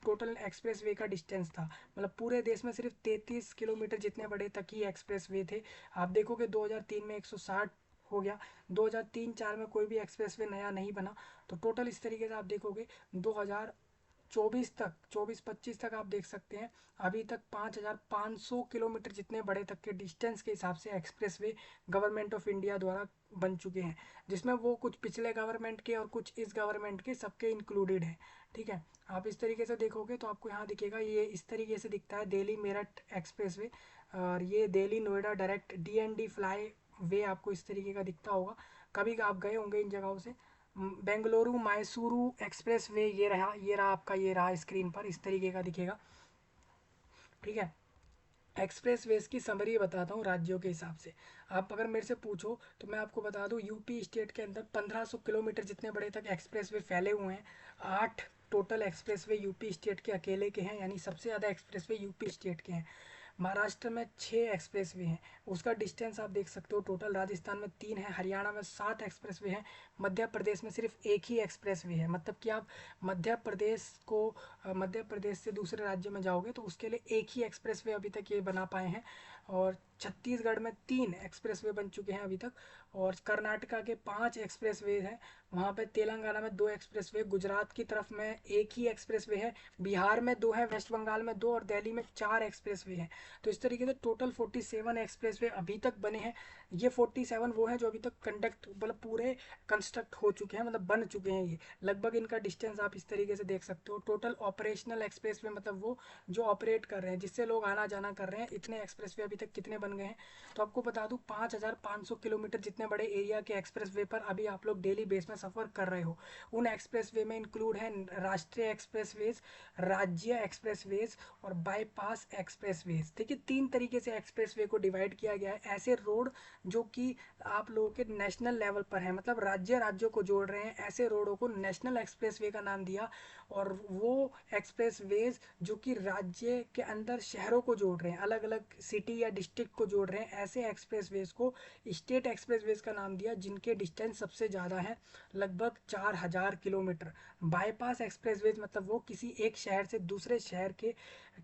टोटल एक्सप्रेस वे का डिस्टेंस था। मतलब पूरे देश में सिर्फ 33 किलोमीटर जितने बड़े तक ही एक्सप्रेस वे थे। आप देखोगे 2003 में 160 हो गया, 2003-4 में कोई भी एक्सप्रेस वे नया नहीं बना। तो टोटल इस तरीके से आप देखोगे 2024 तक 24-25 तक आप देख सकते हैं अभी तक 5,500 किलोमीटर जितने बड़े तक के डिस्टेंस के हिसाब से express way government of India द्वारा बन चुके हैं, जिसमें वो कुछ पिछले गवर्नमेंट के और कुछ इस गवर्नमेंट के सबके इंक्लूडेड हैं। ठीक है, आप इस तरीके से देखोगे तो आपको यहाँ दिखेगा, ये इस तरीके से दिखता है दिल्ली मेरठ एक्सप्रेस वे। और ये Delhi Noida direct DND flyway आपको इस तरीके का दिखता होगा, कभी आप गए होंगे इन जगहों से। बेंगलुरु मैसूरू एक्सप्रेस वे ये रहा आपका, ये रहा स्क्रीन पर इस तरीके का दिखेगा। ठीक है, एक्सप्रेस वेज की समरी बताता हूँ राज्यों के हिसाब से। आप अगर मेरे से पूछो तो मैं आपको बता दूँ, यूपी स्टेट के अंदर 1500 किलोमीटर जितने बड़े तक एक्सप्रेस वे फैले हुए हैं। 8 total express way UP state के अकेले के हैं, यानी सबसे ज़्यादा एक्सप्रेस वे यूपी स्टेट के हैं। महाराष्ट्र में 6 एक्सप्रेस वे हैं, उसका डिस्टेंस आप देख सकते हो टोटल। राजस्थान में 3 है, हरियाणा में 7 एक्सप्रेस वे हैं, मध्य प्रदेश में सिर्फ एक ही एक्सप्रेस वे है। मतलब कि आप मध्य प्रदेश से दूसरे राज्य में जाओगे तो उसके लिए एक ही एक्सप्रेस वे अभी तक ये बना पाए हैं। और छत्तीसगढ़ में 3 एक्सप्रेस वे बन चुके हैं अभी तक। और कर्नाटका के 5 एक्सप्रेस वे हैं वहाँ पे। तेलंगाना में 2 एक्सप्रेस वे, गुजरात की तरफ में एक ही एक्सप्रेस वे है, बिहार में 2 है, वेस्ट बंगाल में 2 और दिल्ली में 4 एक्सप्रेस वे हैं। तो इस तरीके से टोटल 47 एक्सप्रेस वे अभी तक बने हैं। ये 47 वो हैं जो अभी तक कंडक्ट मतलब पूरे कंस्ट्रक्ट हो चुके हैं, मतलब बन चुके हैं। ये लगभग इनका डिस्टेंस आप इस तरीके से देख सकते हो। टोटल ऑपरेशनल एक्सप्रेस वे मतलब वो जो ऑपरेट कर रहे हैं, जिससे लोग आना जाना कर रहे हैं, इतने एक्सप्रेस वे अभी तक कितने बन गए हैं। तो आपको बता दूं 5,500 किलोमीटर जितने बड़े एरिया के एक्सप्रेस वे पर अभी आप लोग डेली बेस में सफ़र कर रहे हो। उन एक्सप्रेस वे में इंक्लूड है राष्ट्रीय एक्सप्रेस वेज, राज्य एक्सप्रेस वेज और बाईपास एक्सप्रेस वेज। देखिए 3 तरीके से एक्सप्रेस वे को डिवाइड किया गया है। ऐसे रोड जो कि आप लोगों के नेशनल लेवल पर है, मतलब राज्य राज्यों को जोड़ रहे हैं, ऐसे रोडों को नेशनल एक्सप्रेस वे का नाम दिया। और वो एक्सप्रेस वेज जो कि राज्य के अंदर शहरों को जोड़ रहे हैं, अलग अलग सिटी या डिस्ट्रिक्ट को जोड़ रहे हैं, ऐसे एक्सप्रेस वेज को स्टेट एक्सप्रेस वेज का नाम दिया, जिनके डिस्टेंस सबसे ज़्यादा है, लगभग 4,000 किलोमीटर। बाईपास एक्सप्रेस वेज मतलब वो किसी एक शहर से दूसरे शहर के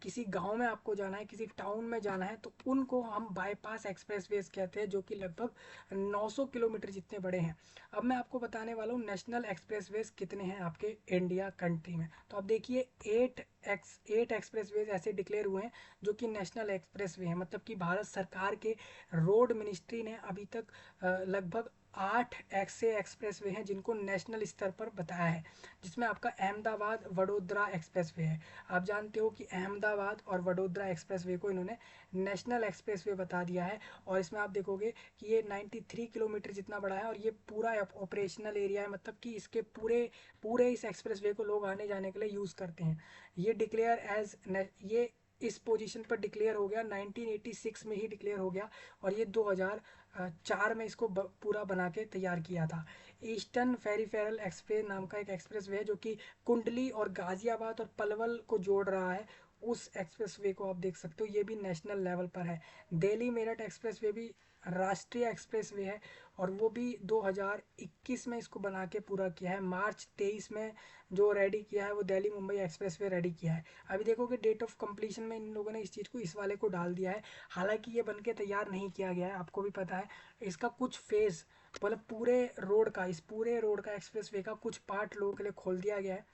किसी गांव में आपको जाना है, किसी टाउन में जाना है, तो उनको हम बाईपास एक्सप्रेस वेज कहते हैं, जो कि लगभग 900 किलोमीटर जितने बड़े हैं। अब मैं आपको बताने वाला हूँ नेशनल एक्सप्रेस वेज कितने हैं आपके इंडिया कंट्री में। तो आप देखिए 8 एक्सप्रेस वेज ऐसे डिक्लेयर हुए हैं जो कि नेशनल एक्सप्रेस वे हैं, मतलब क्योंकि भारत सरकार के रोड मिनिस्ट्री ने अभी तक लगभग 8 ऐसे एक्सप्रेस वे हैं जिनको नेशनल स्तर पर बताया है, जिसमें आपका अहमदाबाद वडोदरा एक्सप्रेस वे है। आप जानते हो कि अहमदाबाद और वडोदरा एक्सप्रेस वे को इन्होंने नेशनल एक्सप्रेस वे बता दिया है। और इसमें आप देखोगे कि ये 93 किलोमीटर जितना बड़ा है और ये पूरा ऑपरेशनल एरिया है, मतलब कि इसके पूरे पूरे इस एक्सप्रेस वे को लोग आने जाने के लिए यूज़ करते हैं। ये डिक्लेयर एज ये इस पोजीशन पर डिक्लेयर हो गया 1986 में ही डिक्लेयर हो गया, और ये 2004 में इसको पूरा बना के तैयार किया था। ईस्टर्न फेरीफेरल एक्सप्रेस नाम का एक एक्सप्रेस वे है जो कि कुंडली और गाजियाबाद और पलवल को जोड़ रहा है। उस एक्सप्रेस वे को आप देख सकते हो, ये भी नेशनल लेवल पर है। दिल्ली मेरठ एक्सप्रेस वे भी राष्ट्रीय एक्सप्रेस वे है, और वो भी 2021 में इसको बना के पूरा किया है। मार्च 23 में जो रेडी किया है वो दिल्ली मुंबई एक्सप्रेस वे रेडी किया है। अभी देखोगे डेट ऑफ कंप्लीशन में इन लोगों ने इस चीज़ को इस वाले को डाल दिया है, हालांकि ये बन के तैयार नहीं किया गया है, आपको भी पता है। इसका कुछ फेज़ मतलब पूरे रोड का, इस पूरे रोड का एक्सप्रेस वे का कुछ पार्ट लोगों के लिए खोल दिया गया है,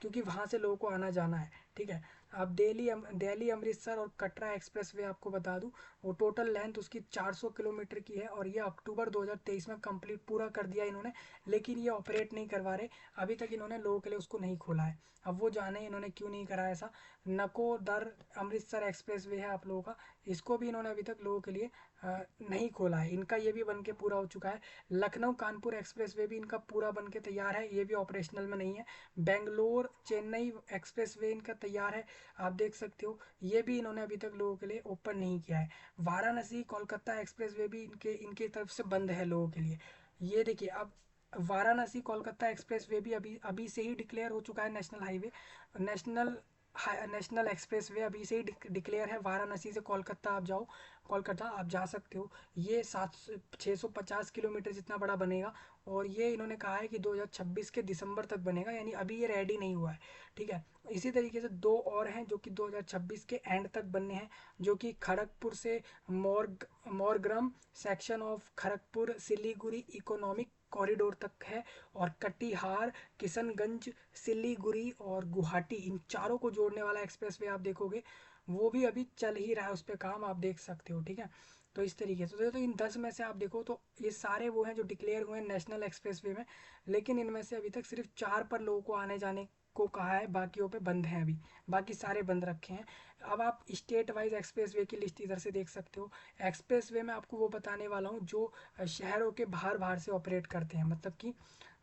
क्योंकि वहाँ से लोगों को आना जाना है। ठीक है, अब दिल्ली अमृतसर और कटरा एक्सप्रेस वे आपको बता दूं, वो टोटल लेंथ उसकी 400 किलोमीटर की है, और ये अक्टूबर 2023 में कंप्लीट पूरा कर दिया इन्होंने, लेकिन ये ऑपरेट नहीं करवा रहे अभी तक, इन्होंने लोगों के लिए उसको नहीं खोला है। अब वो जाने इन्होंने क्यों नहीं करा ऐसा। नकोदर अमृतसर एक्सप्रेस वे है आप लोगों का, इसको भी इन्होंने अभी तक लोगों के लिए नहीं खोला है, इनका ये भी बन के पूरा हो चुका है। लखनऊ कानपुर एक्सप्रेस वे भी इनका पूरा बन के तैयार है, ये भी ऑपरेशनल में नहीं है। बेंगलोर चेन्नई एक्सप्रेस वे इनका तैयार है, आप देख सकते हो, ये भी इन्होंने अभी तक लोगों के लिए ओपन नहीं किया है। वाराणसी कोलकाता एक्सप्रेस वे भी इनके इनकी तरफ से बंद है लोगों के लिए। ये देखिए, अब वाराणसी कोलकाता एक्सप्रेस वे भी अभी अभी से ही डिक्लेयर हो चुका है national highway, national national express way अभी से ही डिक्लेयर है। वाराणसी से कोलकाता आप जाओ, कोलकाता आप जा सकते हो, ये 650 किलोमीटर जितना बड़ा बनेगा, और ये इन्होंने कहा है कि 2026 के दिसंबर तक बनेगा, यानी अभी ये रेडी नहीं हुआ है। ठीक है, इसी तरीके से दो और हैं जो कि 2026 के एंड तक बनने हैं, जो कि खड़गपुर से Morgram section of Kharagpur Siliguri economic corridor तक है, और कटिहार किशनगंज सिलीगुड़ी और गुवाहाटी, इन चारों को जोड़ने वाला एक्सप्रेस वे आप देखोगे वो भी अभी चल ही रहा है, उस पर काम आप देख सकते हो। ठीक है, तो इस तरीके से तो इन 10 में से आप देखो तो ये सारे वो हैं जो डिक्लेयर हुए हैं नेशनल एक्सप्रेस वे में, लेकिन इनमें से अभी तक सिर्फ 4 पर लोगों को आने जाने को कहा है, बाकियों पे बंद हैं अभी, बाकी सारे बंद रखे हैं। अब आप स्टेट वाइज एक्सप्रेस वे की लिस्ट इधर से देख सकते हो। एक्सप्रेस वे में आपको वो बताने वाला हूँ जो शहरों के बाहर बाहर से ऑपरेट करते हैं, मतलब कि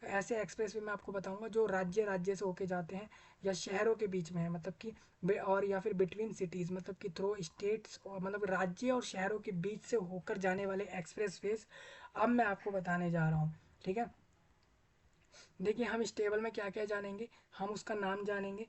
ऐसे एक्सप्रेस वे मैं आपको बताऊंगा जो राज्य राज्य से होके जाते हैं, या शहरों के बीच में है, मतलब कि और या फिर बिटवीन सिटीज़, मतलब कि थ्रू स्टेट्स, और मतलब राज्य और शहरों के बीच से होकर जाने वाले एक्सप्रेस वेज अब मैं आपको बताने जा रहा हूँ। ठीक है, देखिए हम इस टेबल में क्या क्या जानेंगे, हम उसका नाम जानेंगे,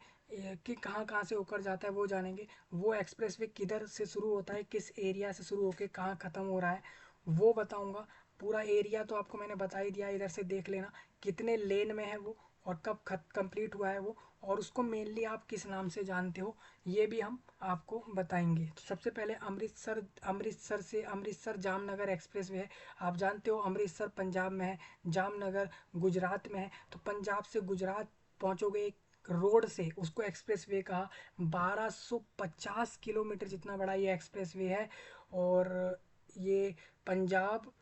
कि कहाँ कहाँ से होकर जाता है वो जानेंगे, वो एक्सप्रेस वे किधर से शुरू होता है, किस एरिया से शुरू होकर कहाँ ख़त्म हो रहा है वो बताऊँगा। पूरा एरिया तो आपको मैंने बता ही दिया, इधर से देख लेना कितने लेन में है वो, और कब कंप्लीट हुआ है वो, और उसको मेनली आप किस नाम से जानते हो ये भी हम आपको बताएंगे। तो सबसे पहले अमृतसर जामनगर एक्सप्रेस वे है। आप जानते हो अमृतसर पंजाब में है, जामनगर गुजरात में है, तो पंजाब से गुजरात पहुंचोगे एक रोड से, उसको एक्सप्रेस वे कहा। 1250 किलोमीटर जितना बड़ा ये एक्सप्रेस वे है, और ये पंजाब,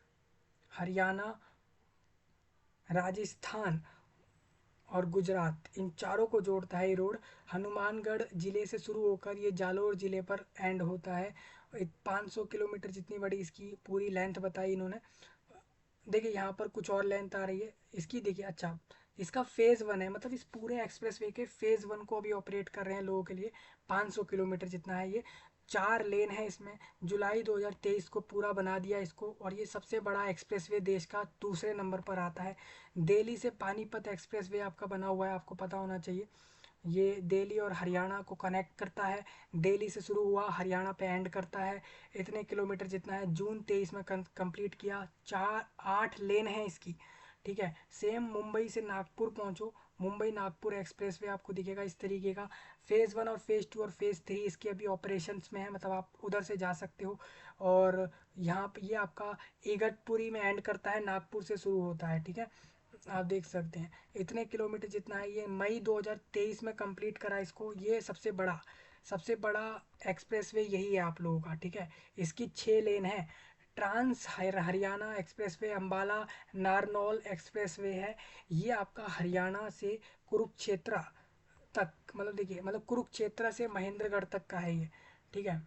हरियाणा, राजस्थान और गुजरात, इन चारों को जोड़ता है ये रोड। हनुमानगढ़ ज़िले से शुरू होकर ये जालोर ज़िले पर एंड होता है। 500 किलोमीटर जितनी बड़ी इसकी पूरी लेंथ बताई इन्होंने। देखिए यहाँ पर कुछ और लेंथ आ रही है इसकी, देखिए अच्छा, इसका फेज़ 1 है, मतलब इस पूरे एक्सप्रेस वे के फेज़ 1 को अभी ऑपरेट कर रहे हैं लोगों के लिए। 500 किलोमीटर जितना है ये, 4 लेन है इसमें। जुलाई 2023 को पूरा बना दिया इसको, और ये सबसे बड़ा एक्सप्रेस वे देश का दूसरे नंबर पर आता है। दिल्ली से पानीपत एक्सप्रेस वे आपका बना हुआ है, आपको पता होना चाहिए। ये दिल्ली और हरियाणा को कनेक्ट करता है, दिल्ली से शुरू हुआ हरियाणा पे एंड करता है। इतने किलोमीटर जितना है, जून 23 में कंप्लीट किया। 8 लेन है इसकी। ठीक है, सेम मुंबई से नागपुर पहुंचो, मुंबई नागपुर एक्सप्रेस वे आपको दिखेगा इस तरीके का। फेज़ 1 और फेज़ 2 और फेज़ 3 इसके अभी ऑपरेशंस में है, मतलब आप उधर से जा सकते हो। और यहाँ पे ये आपका इगतपुरी में एंड करता है, नागपुर से शुरू होता है। ठीक है, आप देख सकते हैं इतने किलोमीटर जितना है, ये मई 2023 में कंप्लीट करा इसको, ये सबसे बड़ा सबसे बड़ा एक्सप्रेसवे यही है आप लोगों का, ठीक है। इसकी 6 लेन है। Trans Haryana expressway, Ambala Narnaul expressway है। ये आपका हरियाणा से कुरुक्षेत्र तक, मतलब देखिए, मतलब कुरुक्षेत्र से महेंद्रगढ़ तक का है ये, ठीक है।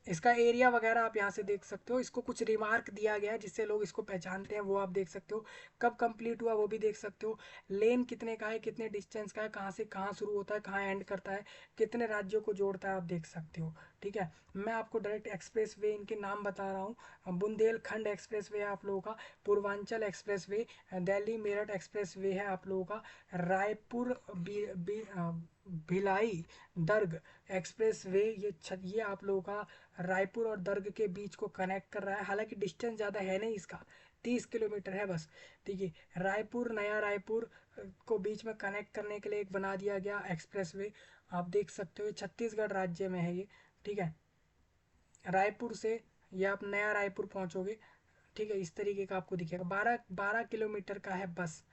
इसका एरिया वगैरह आप यहाँ से देख सकते हो। इसको कुछ रिमार्क दिया गया है जिससे लोग इसको पहचानते हैं, वो आप देख सकते हो। कब कंप्लीट हुआ वो भी देख सकते हो। लेन कितने का है, कितने डिस्टेंस का है, कहाँ से कहाँ शुरू होता है, कहाँ एंड करता है, कितने राज्यों को जोड़ता है, आप देख सकते हो, ठीक है। मैं आपको डायरेक्ट एक्सप्रेस वे इनके नाम बता रहा हूँ। बुंदेलखंड एक्सप्रेस वे है आप लोगों का, Purvanchal express way, Delhi Meerut express way है आप लोगों का, रायपुर भिलाई दर्ग एक्सप्रेस वे, ये आप लोगों का रायपुर और दर्ग के बीच को कनेक्ट कर रहा है। हालांकि डिस्टेंस ज़्यादा है नहीं इसका, 30 किलोमीटर है बस, ठीक है। रायपुर, नया रायपुर को बीच में कनेक्ट करने के लिए एक बना दिया गया एक्सप्रेस वे, आप देख सकते हो। छत्तीसगढ़ राज्य में है ये, ठीक है। रायपुर से ये आप नया रायपुर पहुंचोगे, ठीक है, इस तरीके का आपको दिखेगा। 12 12 किलोमीटर का है बस।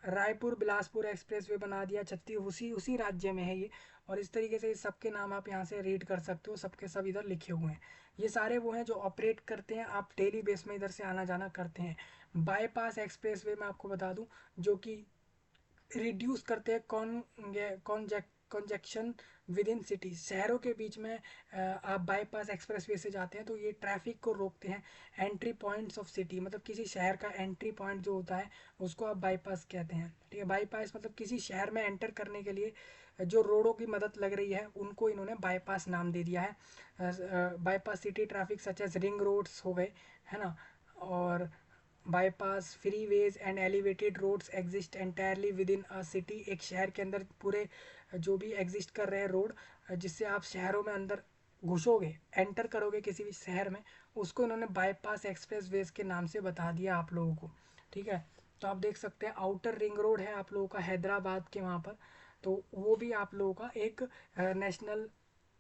रायपुर बिलासपुर एक्सप्रेस वे बना दिया, छत्तीस उसी उसी राज्य में है ये। और इस तरीके से सबके नाम आप यहाँ से रीड कर सकते हो, सबके सब इधर लिखे हुए हैं। ये सारे वो हैं जो ऑपरेट करते हैं, आप डेली बेस में इधर से आना जाना करते हैं। बाईपास एक्सप्रेस वे मैं आपको बता दूं, जो कि रिड्यूस करते हैं कॉन्जेक्शन विद इन सिटी, शहरों के बीच में आप बाईपास एक्सप्रेसवे से जाते हैं तो ये ट्रैफिक को रोकते हैं। एंट्री पॉइंट्स ऑफ सिटी, मतलब किसी शहर का एंट्री पॉइंट जो होता है उसको आप बाईपास कहते हैं, ठीक है। बाईपास मतलब किसी शहर में एंटर करने के लिए जो रोडों की मदद लग रही है उनको इन्होंने बाईपास नाम दे दिया है। Bypass city traffic such as ring roads हो गए, है ना। और bypass freeways and elevated roads exist entirely within a city, एक शहर के अंदर पूरे जो भी एग्जिस्ट कर रहे हैं रोड, जिससे आप शहरों में अंदर घुसोगे, एंटर करोगे किसी भी शहर में, उसको इन्होंने बाईपास एक्सप्रेस वेज के नाम से बता दिया आप लोगों को, ठीक है। तो आप देख सकते हैं आउटर रिंग रोड है आप लोगों का हैदराबाद के वहाँ पर, तो वो भी आप लोगों का एक नेशनल,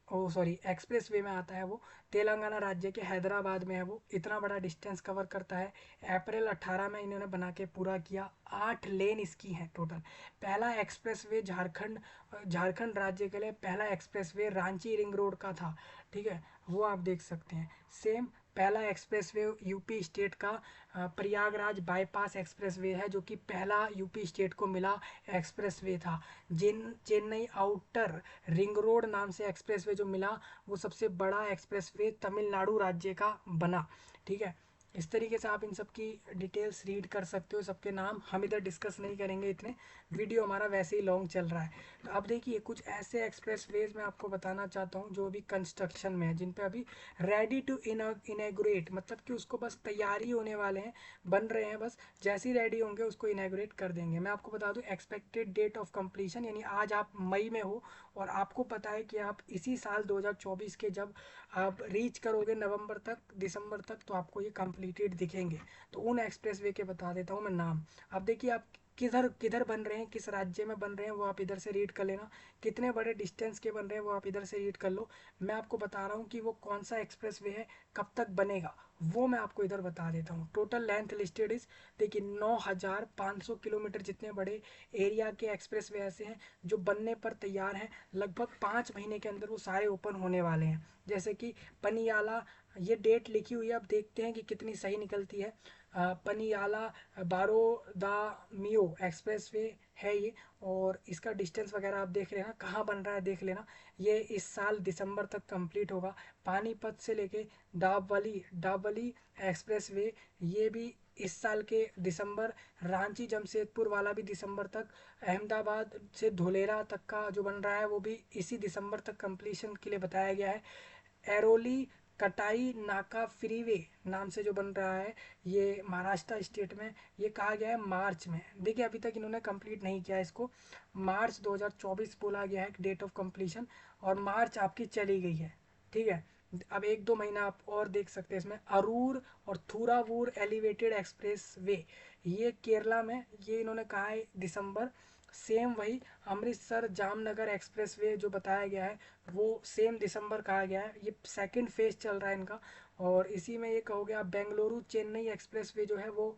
ओ सॉरी, एक्सप्रेस वे में आता है वो। तेलंगाना राज्य के हैदराबाद में है वो, इतना बड़ा डिस्टेंस कवर करता है। अप्रैल 18 में इन्होंने बना के पूरा किया। 8 लेन इसकी हैं टोटल। पहला एक्सप्रेस वे झारखंड राज्य के लिए पहला express way Ranchi ring road का था, ठीक है, वो आप देख सकते हैं। सेम पहला एक्सप्रेस वे यूपी स्टेट का प्रयागराज बाईपास एक्सप्रेस वे है, जो कि पहला यूपी स्टेट को मिला एक्सप्रेस वे था। चेन्नई आउटर रिंग रोड नाम से एक्सप्रेसवे जो मिला, वो सबसे बड़ा एक्सप्रेसवे तमिलनाडु राज्य का बना, ठीक है। इस तरीके से आप इन सब की डिटेल्स रीड कर सकते हो, सबके नाम हम इधर डिस्कस नहीं करेंगे इतने, वीडियो हमारा वैसे ही लॉन्ग चल रहा है। तो अब देखिए कुछ ऐसे एक्सप्रेसवेज मैं आपको बताना चाहता हूँ जो अभी कंस्ट्रक्शन में है, जिन पे अभी रेडी टू इनॉग्रेट, मतलब कि उसको बस तैयारी होने वाले हैं, बन रहे हैं, बस जैसे ही रेडी होंगे उसको इनॉग्रेट कर देंगे। मैं आपको बता दूं एक्सपेक्टेड डेट ऑफ कंप्लीशन, यानी आज आप मई में हो और आपको पता है कि आप इसी साल 2024 के जब आप रीच करोगे नवंबर तक दिसंबर तक, तो आपको ये कंप्लीटेड दिखेंगे। तो उन एक्सप्रेस वे के बता देता हूँ मैं नाम। अब देखिए आप किधर किधर बन रहे हैं, किस राज्य में बन रहे हैं, वो आप इधर से रीड कर लेना। कितने बड़े डिस्टेंस के बन रहे हैं वो आप इधर से रीड कर लो। मैं आपको बता रहा हूँ कि वो कौन सा एक्सप्रेस वे है, कब तक बनेगा, वो मैं आपको इधर बता देता हूँ। टोटल लेंथ लिस्टेड इज, देखिए 9500 किलोमीटर जितने बड़े एरिया के एक्सप्रेस वे ऐसे हैं जो बनने पर तैयार हैं। लगभग 5 महीने के अंदर वो सारे ओपन होने वाले हैं। जैसे कि पनियाला, ये डेट लिखी हुई है, अब देखते हैं कि कितनी सही निकलती है। पनियाला बारोदामियो एक्सप्रेस वे है ये, और इसका डिस्टेंस वगैरह आप देख लेना, कहाँ बन रहा है देख लेना। ये इस साल दिसंबर तक कंप्लीट होगा। पानीपत से लेके डाबवली एक्सप्रेस वे, ये भी इस साल के दिसंबर। रांची जमशेदपुर वाला भी दिसंबर तक। अहमदाबाद से धुलेरा तक का जो बन रहा है वो भी इसी दिसंबर तक कंप्लीशन के लिए बताया गया है। एरोली कटाई नाका फ्रीवे नाम से जो बन रहा है, ये महाराष्ट्र स्टेट में, ये कहा गया है मार्च में। देखिए अभी तक इन्होंने कंप्लीट नहीं किया इसको, मार्च 2024 बोला गया है डेट ऑफ कंप्लीशन, और मार्च आपकी चली गई है, ठीक है। अब 1 2 महीना आप और देख सकते हैं इसमें। अरूर और थूरावूर एलिवेटेड एक्सप्रेस वे, ये केरला में, ये इन्होंने कहा है दिसंबर। सेम वही अमृतसर जामनगर एक्सप्रेस वे जो बताया गया है, वो सेम दिसंबर कहा गया है। ये सेकंड फेज चल रहा है इनका। और इसी में ये कहोगे आप बेंगलुरु चेन्नई एक्सप्रेस वे जो है वो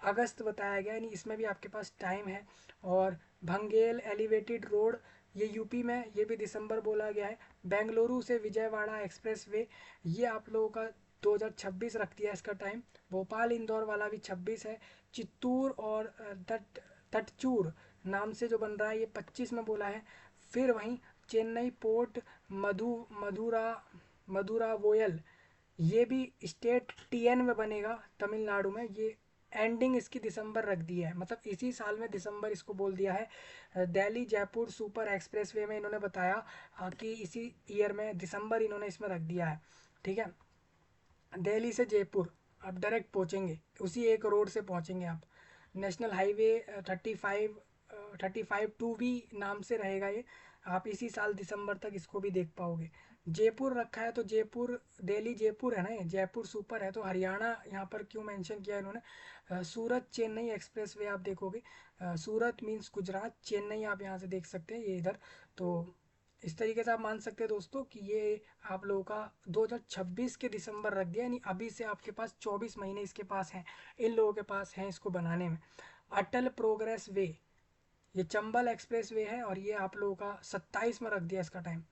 अगस्त बताया गया है, यानी इसमें भी आपके पास टाइम है। और भंगेल एलिवेटेड रोड ये यूपी में, ये भी दिसंबर बोला गया है। बेंगलुरु से विजयवाड़ा एक्सप्रेस वे, ये आप लोगों का 2026 रख दिया इसका टाइम। भोपाल इंदौर वाला भी 26 है। चित्तूर और तटचूर नाम से जो बन रहा है ये 25 में बोला है। फिर वहीं चेन्नई पोर्ट मधुरा मधुरा वोयल, ये भी स्टेट टीएन में बनेगा तमिलनाडु में। ये एंडिंग इसकी दिसंबर रख दी है, मतलब इसी साल में दिसंबर इसको बोल दिया है। दिल्ली जयपुर सुपर एक्सप्रेसवे में इन्होंने बताया कि इसी ईयर में दिसंबर इन्होंने इसमें रख दिया है। ठीक है, दिल्ली से जयपुर आप डायरेक्ट पहुंचेंगे, उसी एक रोड से पहुंचेंगे आप। नेशनल हाईवे 35 टू भी नाम से रहेगा ये। आप इसी साल दिसंबर तक इसको भी देख पाओगे। जयपुर रखा है तो जयपुर, दिल्ली जयपुर है ना, ये जयपुर सुपर है तो हरियाणा यहाँ पर क्यों मेंशन किया इन्होंने। सूरत चेन्नई एक्सप्रेस वे आप देखोगे, सूरत मीन्स गुजरात, चेन्नई आप यहाँ से देख सकते हैं ये इधर। तो इस तरीके से आप मान सकते हैं दोस्तों कि ये आप लोगों का 2026 के दिसंबर रख दिया, यानी अभी से आपके पास 24 महीने इसके पास हैं, इन लोगों के पास हैं इसको बनाने में। अटल प्रोग्रेस वे, ये चंबल एक्सप्रेस वे है और ये आप लोगों का 27 में रख दिया इसका time.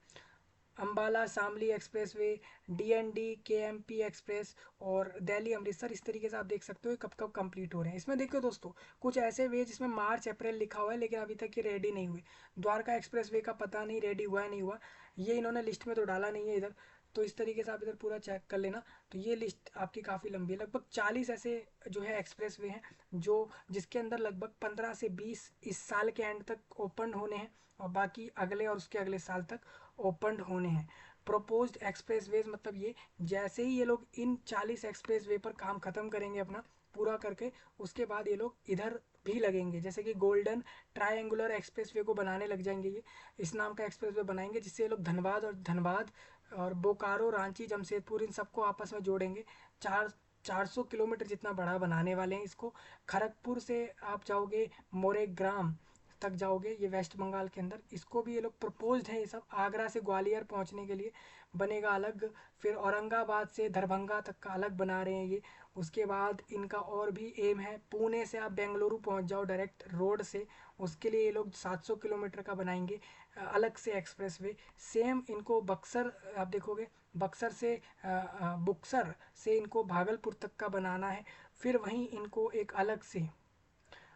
Ambala Shamli express way, DND KMP express और दिल्ली अमृतसर, इस तरीके से आप देख सकते हो कब कब कंप्लीट हो रहे हैं। इसमें देखो दोस्तों, कुछ ऐसे वे जिसमें मार्च अप्रैल लिखा हुआ है लेकिन अभी तक ये रेडी नहीं हुए। द्वारका एक्सप्रेस वे का पता नहीं रेडी हुआ है नहीं हुआ, ये इन्होंने लिस्ट में तो डाला नहीं है इधर। तो इस तरीके से आप इधर पूरा चेक कर लेना। तो ये लिस्ट आपकी काफ़ी लंबी है, लगभग 40 ऐसे जो है एक्सप्रेस वे हैं जो जिसके अंदर लगभग 15 से 20 इस साल के एंड तक ओपन होने हैं और बाकी अगले और उसके अगले साल तक ओपन होने हैं। प्रोपोज्ड एक्सप्रेसवेज मतलब ये, जैसे ही ये लोग इन 40 एक्सप्रेसवे पर काम खत्म करेंगे अपना पूरा करके, उसके बाद ये लोग इधर भी लगेंगे। जैसे कि गोल्डन ट्रायंगुलर एक्सप्रेसवे को बनाने लग जाएंगे, ये इस नाम का एक्सप्रेसवे बनाएंगे जिससे ये लोग धनबाद और बोकारो रांची जमशेदपुर इन सबको आपस में जोड़ेंगे। 400 किलोमीटर जितना बड़ा बनाने वाले हैं इसको। खड़गपुर से आप जाओगे मोरेग्राम तक जाओगे, ये वेस्ट बंगाल के अंदर, इसको भी ये लोग प्रपोज्ड है ये सब। आगरा से ग्वालियर पहुंचने के लिए बनेगा अलग। फिर औरंगाबाद से दरभंगा तक का अलग बना रहे हैं ये। उसके बाद इनका और भी एम है, पुणे से आप बेंगलुरु पहुंच जाओ डायरेक्ट रोड से, उसके लिए ये लोग 700 किलोमीटर का बनाएंगे अलग से एक्सप्रेस वे। सेम इनको बक्सर आप देखोगे, बक्सर से बुक्सर से इनको भागलपुर तक का बनाना है। फिर वहीं इनको एक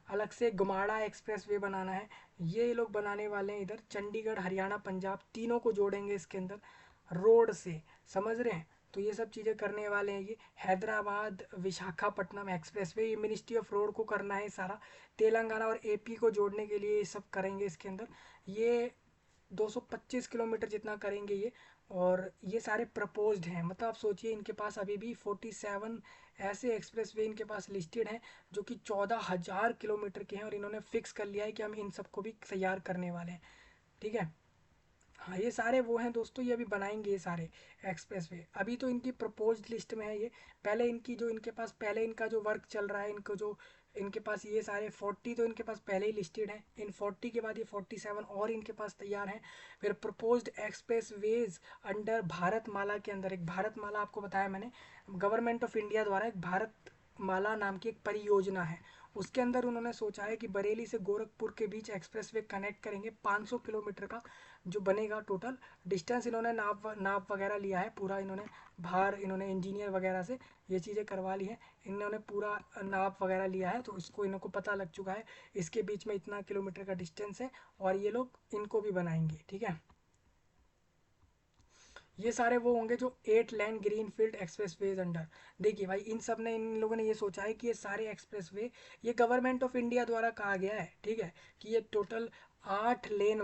अलग से गुमाड़ा एक्सप्रेस वे बनाना है। ये लोग बनाने वाले हैं इधर चंडीगढ़ हरियाणा पंजाब तीनों को जोड़ेंगे इसके अंदर रोड से, समझ रहे हैं। तो ये सब चीज़ें करने वाले हैं ये। हैदराबाद विशाखापट्टनम एक्सप्रेस वे, ये मिनिस्ट्री ऑफ रोड को करना है सारा। तेलंगाना और AP को जोड़ने के लिए ये सब करेंगे इसके अंदर। ये 225 किलोमीटर जितना करेंगे ये। और ये सारे प्रपोज्ड हैं, मतलब आप सोचिए इनके पास अभी भी 47 ऐसे एक्सप्रेसवे इनके पास लिस्टेड हैं जो कि 14,000 किलोमीटर के हैं और इन्होंने फिक्स कर लिया है कि हम इन सबको भी तैयार करने वाले हैं। ठीक है, हाँ ये सारे वो हैं दोस्तों, ये अभी बनाएंगे ये सारे एक्सप्रेसवे। अभी तो इनकी प्रपोज्ड लिस्ट में है ये। पहले इनकी जो इनके पास पहले इनका जो वर्क चल रहा है, इनको जो इनके पास ये सारे 40 तो इनके पास पहले ही लिस्टेड हैं। इन 40 के बाद ये 47 और इनके पास तैयार हैं। फिर proposed express ways under Bharatmala के अंदर, एक भारतमाला आपको बताया मैंने, गवर्नमेंट ऑफ इंडिया द्वारा एक भारतमाला नाम की एक परियोजना है। उसके अंदर उन्होंने सोचा है कि बरेली से गोरखपुर के बीच एक्सप्रेसवे कनेक्ट करेंगे 500 किलोमीटर का जो बनेगा टोटल डिस्टेंस। इन्होंने नाप वगैरह लिया है पूरा, इन्होंने बाहर इन्होंने इंजीनियर वगैरह से ये चीज़ें करवा ली है। इन्होंने पूरा नाप वगैरह लिया है तो इसको इनको पता लग चुका है इसके बीच में इतना किलोमीटर का डिस्टेंस है और ये लोग इनको भी बनाएंगे। ठीक है, ये सारे वो होंगे जो 8 lane green field express ways under. देखिए भाई इन सब ने इन लोगों ने ये सोचा है कि ये सारे एक्सप्रेस वे ये गवर्नमेंट ऑफ इंडिया द्वारा कहा गया है, ठीक है, कि ये टोटल 8 लेन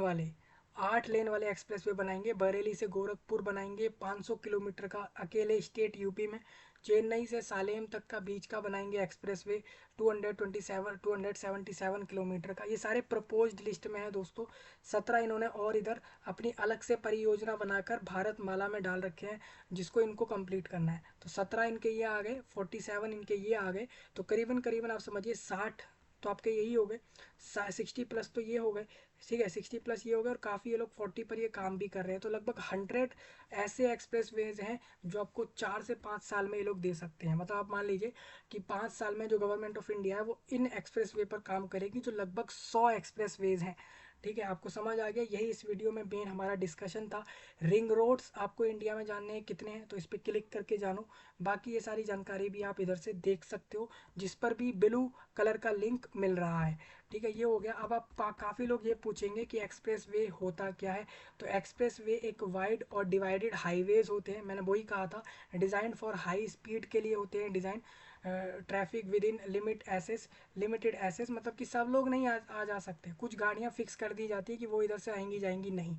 वाले एक्सप्रेस वे बनाएंगे। बरेली से गोरखपुर बनाएंगे 500 किलोमीटर का अकेले स्टेट यूपी में। चेन्नई से सालेम तक का बीच का बनाएंगे एक्सप्रेस वे 277 किलोमीटर का। ये सारे प्रपोज्ड लिस्ट में है दोस्तों। 17 इन्होंने और इधर अपनी अलग से परियोजना बनाकर भारतमाला में डाल रखे हैं जिसको इनको कंप्लीट करना है। तो 17 इनके ये आ गए, 47 इनके ये आ गए, तो करीबन करीबन आप समझिए 60 तो आपके यही हो गए। 60 प्लस तो ये हो गए, ठीक है, 60 प्लस ये हो गए और काफ़ी ये लोग 40 पर ये काम भी कर रहे हैं। तो लगभग 100 ऐसे एक्सप्रेस वेज हैं जो आपको 4 से 5 साल में ये लोग दे सकते हैं। मतलब आप मान लीजिए कि 5 साल में जो गवर्नमेंट ऑफ इंडिया है वो इन एक्सप्रेस वे पर काम करेगी, जो लगभग 100 एक्सप्रेस वेज हैं। ठीक है, आपको समझ आ गया। यही इस वीडियो में मेन हमारा डिस्कशन था। रिंग रोड्स आपको इंडिया में जानने हैं कितने हैं, तो इस पर क्लिक करके जानो। बाकी ये सारी जानकारी भी आप इधर से देख सकते हो, जिस पर भी ब्लू कलर का लिंक मिल रहा है। ठीक है, ये हो गया। अब आप काफ़ी लोग ये पूछेंगे कि एक्सप्रेस वे होता क्या है। तो एक्सप्रेस वे एक वाइड और डिवाइडेड हाईवेज होते हैं, मैंने वही कहा था, डिज़ाइन फॉर हाई स्पीड के लिए होते हैं design. Traffic with in limited access, मतलब कि सब लोग नहीं आ जा सकते। कुछ गाड़ियाँ फिक्स कर दी जाती है कि वो इधर से आएंगी जाएंगी नहीं,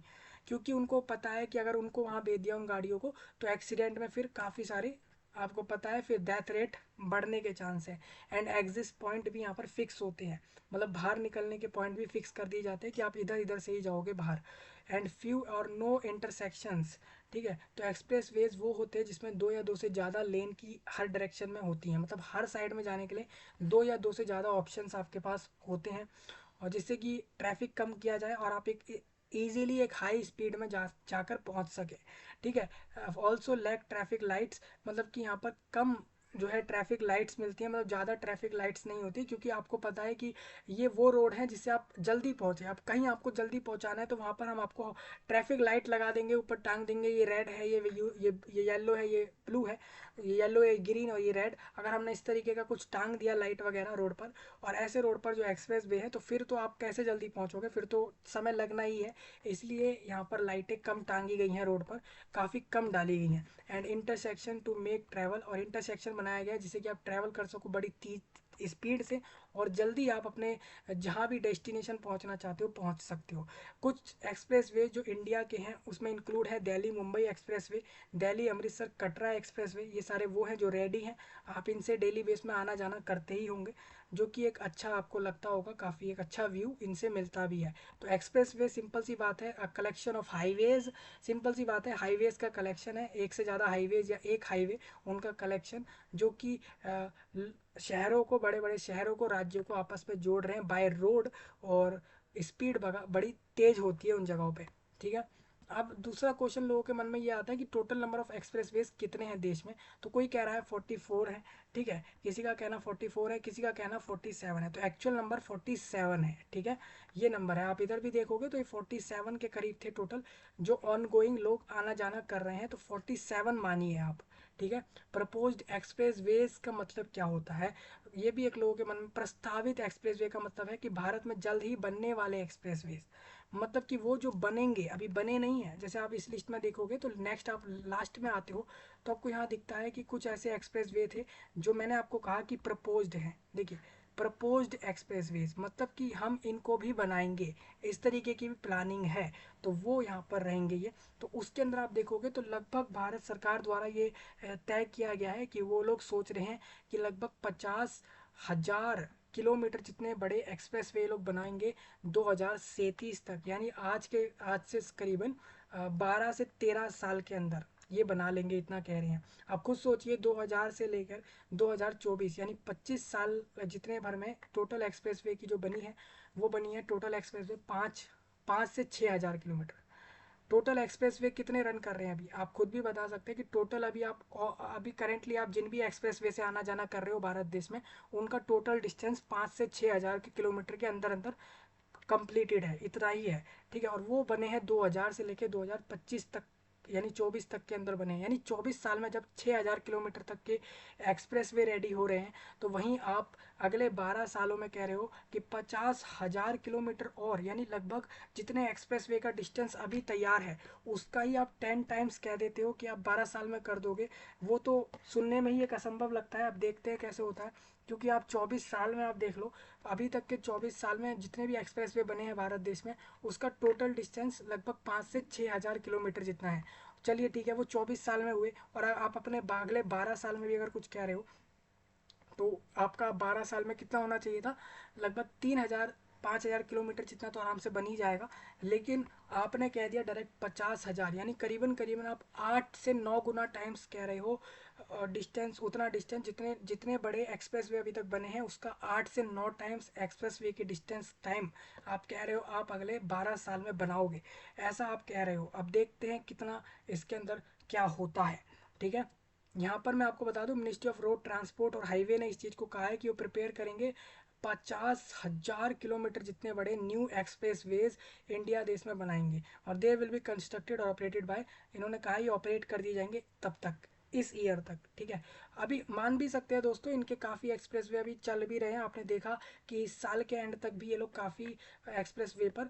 क्योंकि उनको पता है कि अगर उनको वहाँ भेज दिया उन गाड़ियों को तो एक्सीडेंट में फिर काफ़ी सारे, आपको पता है, फिर डेथ रेट बढ़ने के चांस है। एंड एग्जिट पॉइंट भी यहाँ पर फिक्स होते हैं, मतलब बाहर निकलने के पॉइंट भी फिक्स कर दिए जाते हैं कि आप इधर इधर से ही जाओगे बाहर। एंड फ्यू और नो इंटरसेक्शंस। ठीक है, तो एक्सप्रेस वेज वो होते हैं जिसमें दो या दो से ज़्यादा लेन की हर डायरेक्शन में होती हैं, मतलब हर साइड में जाने के लिए दो या दो से ज़्यादा ऑप्शंस आपके पास होते हैं, और जिससे कि ट्रैफिक कम किया जाए और आप एक ईजिली एक हाई स्पीड में जाकर पहुंच सके। ठीक है, ऑल्सो लैक ट्रैफिक लाइट्स, मतलब कि यहाँ पर कम जो है ट्रैफिक लाइट्स मिलती हैं, मतलब ज़्यादा ट्रैफिक लाइट्स नहीं होती, क्योंकि आपको पता है कि ये वो रोड है जिससे आप जल्दी पहुँचे। अब कहीं आपको जल्दी पहुँचाना है तो वहाँ पर हम आपको ट्रैफिक लाइट लगा देंगे, ऊपर टांग देंगे, ये रेड है, ये येलो है, ये ब्लू है, ये येलो, ये ग्रीन और ये रेड। अगर हमने इस तरीके का कुछ टांग दिया लाइट वगैरह रोड पर, और ऐसे रोड पर जो एक्सप्रेस वे है, तो फिर तो आप कैसे जल्दी पहुंचोगे, फिर तो समय लगना ही है। इसलिए यहाँ पर लाइटें कम टांगी गई हैं रोड पर, काफ़ी कम डाली गई हैं। And intersection to make travel, और इंटरसेक्शन बनाया गया है जिससे कि आप ट्रैवल कर सको बड़ी तेज स्पीड से, और जल्दी आप अपने जहाँ भी डेस्टिनेशन पहुँचना चाहते हो पहुँच सकते हो। कुछ एक्सप्रेस वे जो इंडिया के हैं उसमें इंक्लूड है दिल्ली मुंबई एक्सप्रेस वे, दिल्ली अमृतसर कटरा एक्सप्रेस वे। ये सारे वो हैं जो रेडी हैं, आप इनसे डेली बेस में आना जाना करते ही होंगे, जो कि एक अच्छा आपको लगता होगा, काफ़ी एक अच्छा व्यू इनसे मिलता भी है। तो एक्सप्रेस वे सिंपल सी बात है, a collection of highways, simple सी बात है, हाईवेज का कलेक्शन है, एक से ज़्यादा हाईवेज या एक हाईवे, उनका कलेक्शन, जो कि शहरों को, बड़े बड़े शहरों को, राज्यों को आपस में जोड़ रहे हैं बाय रोड, और स्पीड बड़ी तेज होती है उन जगहों पे। ठीक है, अब दूसरा क्वेश्चन लोगों के मन में ये आता है कि टोटल नंबर ऑफ एक्सप्रेसवेज कितने हैं देश में। तो कोई कह रहा है 44 है, ठीक है, किसी का कहना 44 है, किसी का कहना 47 है, तो एक्चुअल नंबर 47 है। ठीक है, ये नंबर है, आप इधर भी देखोगे तो ये 47 के करीब थे टोटल, जो ऑन गोइंग लोग आना जाना कर रहे हैं, तो 47 मानिए आप। ठीक है, प्रपोज्ड एक्सप्रेस वेज का मतलब क्या होता है, ये भी एक लोगों के मन में। प्रस्तावित एक्सप्रेस वे का मतलब है कि भारत में जल्द ही बनने वाले एक्सप्रेस वेज, मतलब कि वो जो बनेंगे, अभी बने नहीं है। जैसे आप इस लिस्ट में देखोगे तो नेक्स्ट आप लास्ट में आते हो तो आपको यहाँ दिखता है कि कुछ ऐसे एक्सप्रेस वे थे जो मैंने आपको कहा कि प्रपोज्ड हैं। देखिए, प्रपोज्ड एक्सप्रेस वेज मतलब कि हम इनको भी बनाएंगे, इस तरीके की भी प्लानिंग है, तो वो यहाँ पर रहेंगे ये। तो उसके अंदर आप देखोगे तो लगभग भारत सरकार द्वारा ये तय किया गया है कि वो लोग सोच रहे हैं कि लगभग 50,000 किलोमीटर जितने बड़े एक्सप्रेस वे लोग बनाएंगे 2037 तक, यानी आज से करीबन 12 से 13 साल के अंदर ये बना लेंगे, इतना कह रहे हैं। आप खुद सोचिए, 2000 से लेकर 2024 यानी 25 साल जितने भर में टोटल एक्सप्रेस वे की जो बनी है, वो बनी है टोटल एक्सप्रेस वे 5 से 6 हज़ार किलोमीटर। टोटल एक्सप्रेस वे कितने रन कर रहे हैं अभी, आप खुद भी बता सकते हैं कि टोटल अभी करेंटली आप जिन भी एक्सप्रेस वे से आना जाना कर रहे हो भारत देश में, उनका टोटल डिस्टेंस 5 से 6 हज़ार के किलोमीटर के अंदर अंदर कंप्लीटेड है, इतना ही है। ठीक है, और वो बने हैं 2000 से लेकर 2025 तक, यानी 24 तक के अंदर बने हैं। यानी 24 साल में जब 6000 किलोमीटर तक के एक्सप्रेस वे रेडी हो रहे हैं, तो वहीं आप अगले 12 सालों में कह रहे हो कि 50,000 किलोमीटर और, यानी लगभग जितने एक्सप्रेस वे का डिस्टेंस अभी तैयार है उसका ही आप 10 टाइम्स कह देते हो कि आप 12 साल में कर दोगे। वो तो सुनने में ही एक असंभव लगता है, अब देखते हैं कैसे होता है। क्योंकि आप 24 साल में आप देख लो, अभी तक के 24 साल में जितने भी एक्सप्रेस वे बने हैं भारत देश में, उसका टोटल डिस्टेंस लगभग 5 से 6 हज़ार किलोमीटर जितना है। चलिए ठीक है, वो 24 साल में हुए, और आप अपने अगले 12 साल में भी अगर कुछ कह रहे हो, तो आपका 12 साल में कितना होना चाहिए था, लगभग 3,000 5,000 किलोमीटर जितना तो आराम से बन ही जाएगा। लेकिन आपने कह दिया डायरेक्ट 50,000, यानी करीबन करीबन आप 8 से 9 गुना टाइम्स कह रहे हो डिस्टेंस, उतना डिस्टेंस जितने जितने बड़े एक्सप्रेस वे अभी तक बने हैं उसका 8 से 9 टाइम्स एक्सप्रेस वे की डिस्टेंस टाइम आप कह रहे हो आप अगले 12 साल में बनाओगे, ऐसा आप कह रहे हो। अब देखते हैं कितना इसके अंदर क्या होता है। ठीक है, यहाँ पर मैं आपको बता दूं, मिनिस्ट्री ऑफ रोड ट्रांसपोर्ट और हाईवे ने इस चीज़ को कहा है कि वो प्रिपेयर करेंगे 50,000 किलोमीटर जितने बड़े न्यू एक्सप्रेस वेज इंडिया देश में बनाएंगे, और दे विल बी कंस्ट्रक्टेड और ऑपरेटेड बाय, इन्होंने कहा ये ऑपरेट कर दिए जाएंगे तब तक, इस ईयर तक। ठीक है, अभी मान भी सकते हैं दोस्तों, इनके काफ़ी एक्सप्रेस वे अभी चल भी रहे हैं। आपने देखा कि इस साल के एंड तक भी ये लोग काफ़ी एक्सप्रेस वे पर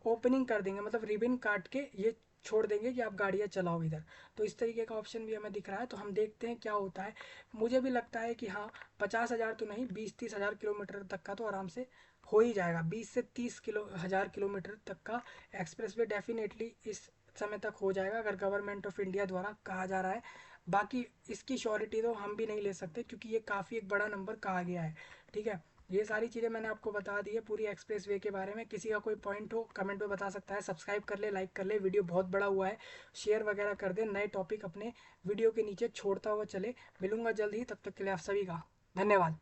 ओपनिंग कर देंगे, मतलब रिबन काट के ये छोड़ देंगे कि आप गाड़ियाँ चलाओ इधर। तो इस तरीके का ऑप्शन भी हमें दिख रहा है, तो हम देखते हैं क्या होता है। मुझे भी लगता है कि हाँ, 50,000 तो नहीं, 20-30 हज़ार किलोमीटर तक का तो आराम से हो ही जाएगा। 20 से 30 हज़ार किलोमीटर तक का एक्सप्रेस वे डेफिनेटली इस समय तक हो जाएगा, अगर गवर्नमेंट ऑफ इंडिया द्वारा कहा जा रहा है। बाकी इसकी श्योरिटी तो हम भी नहीं ले सकते, क्योंकि ये काफ़ी एक बड़ा नंबर कहा गया है। ठीक है, ये सारी चीज़ें मैंने आपको बता दी है पूरी एक्सप्रेस वे के बारे में। किसी का कोई पॉइंट हो कमेंट में बता सकता है। सब्सक्राइब कर ले, लाइक कर ले, वीडियो बहुत बड़ा हुआ है, शेयर वगैरह कर दे, नए टॉपिक अपने वीडियो के नीचे छोड़ता हुआ चले। मिलूंगा जल्द ही, तब तक के लिए आप सभी का धन्यवाद।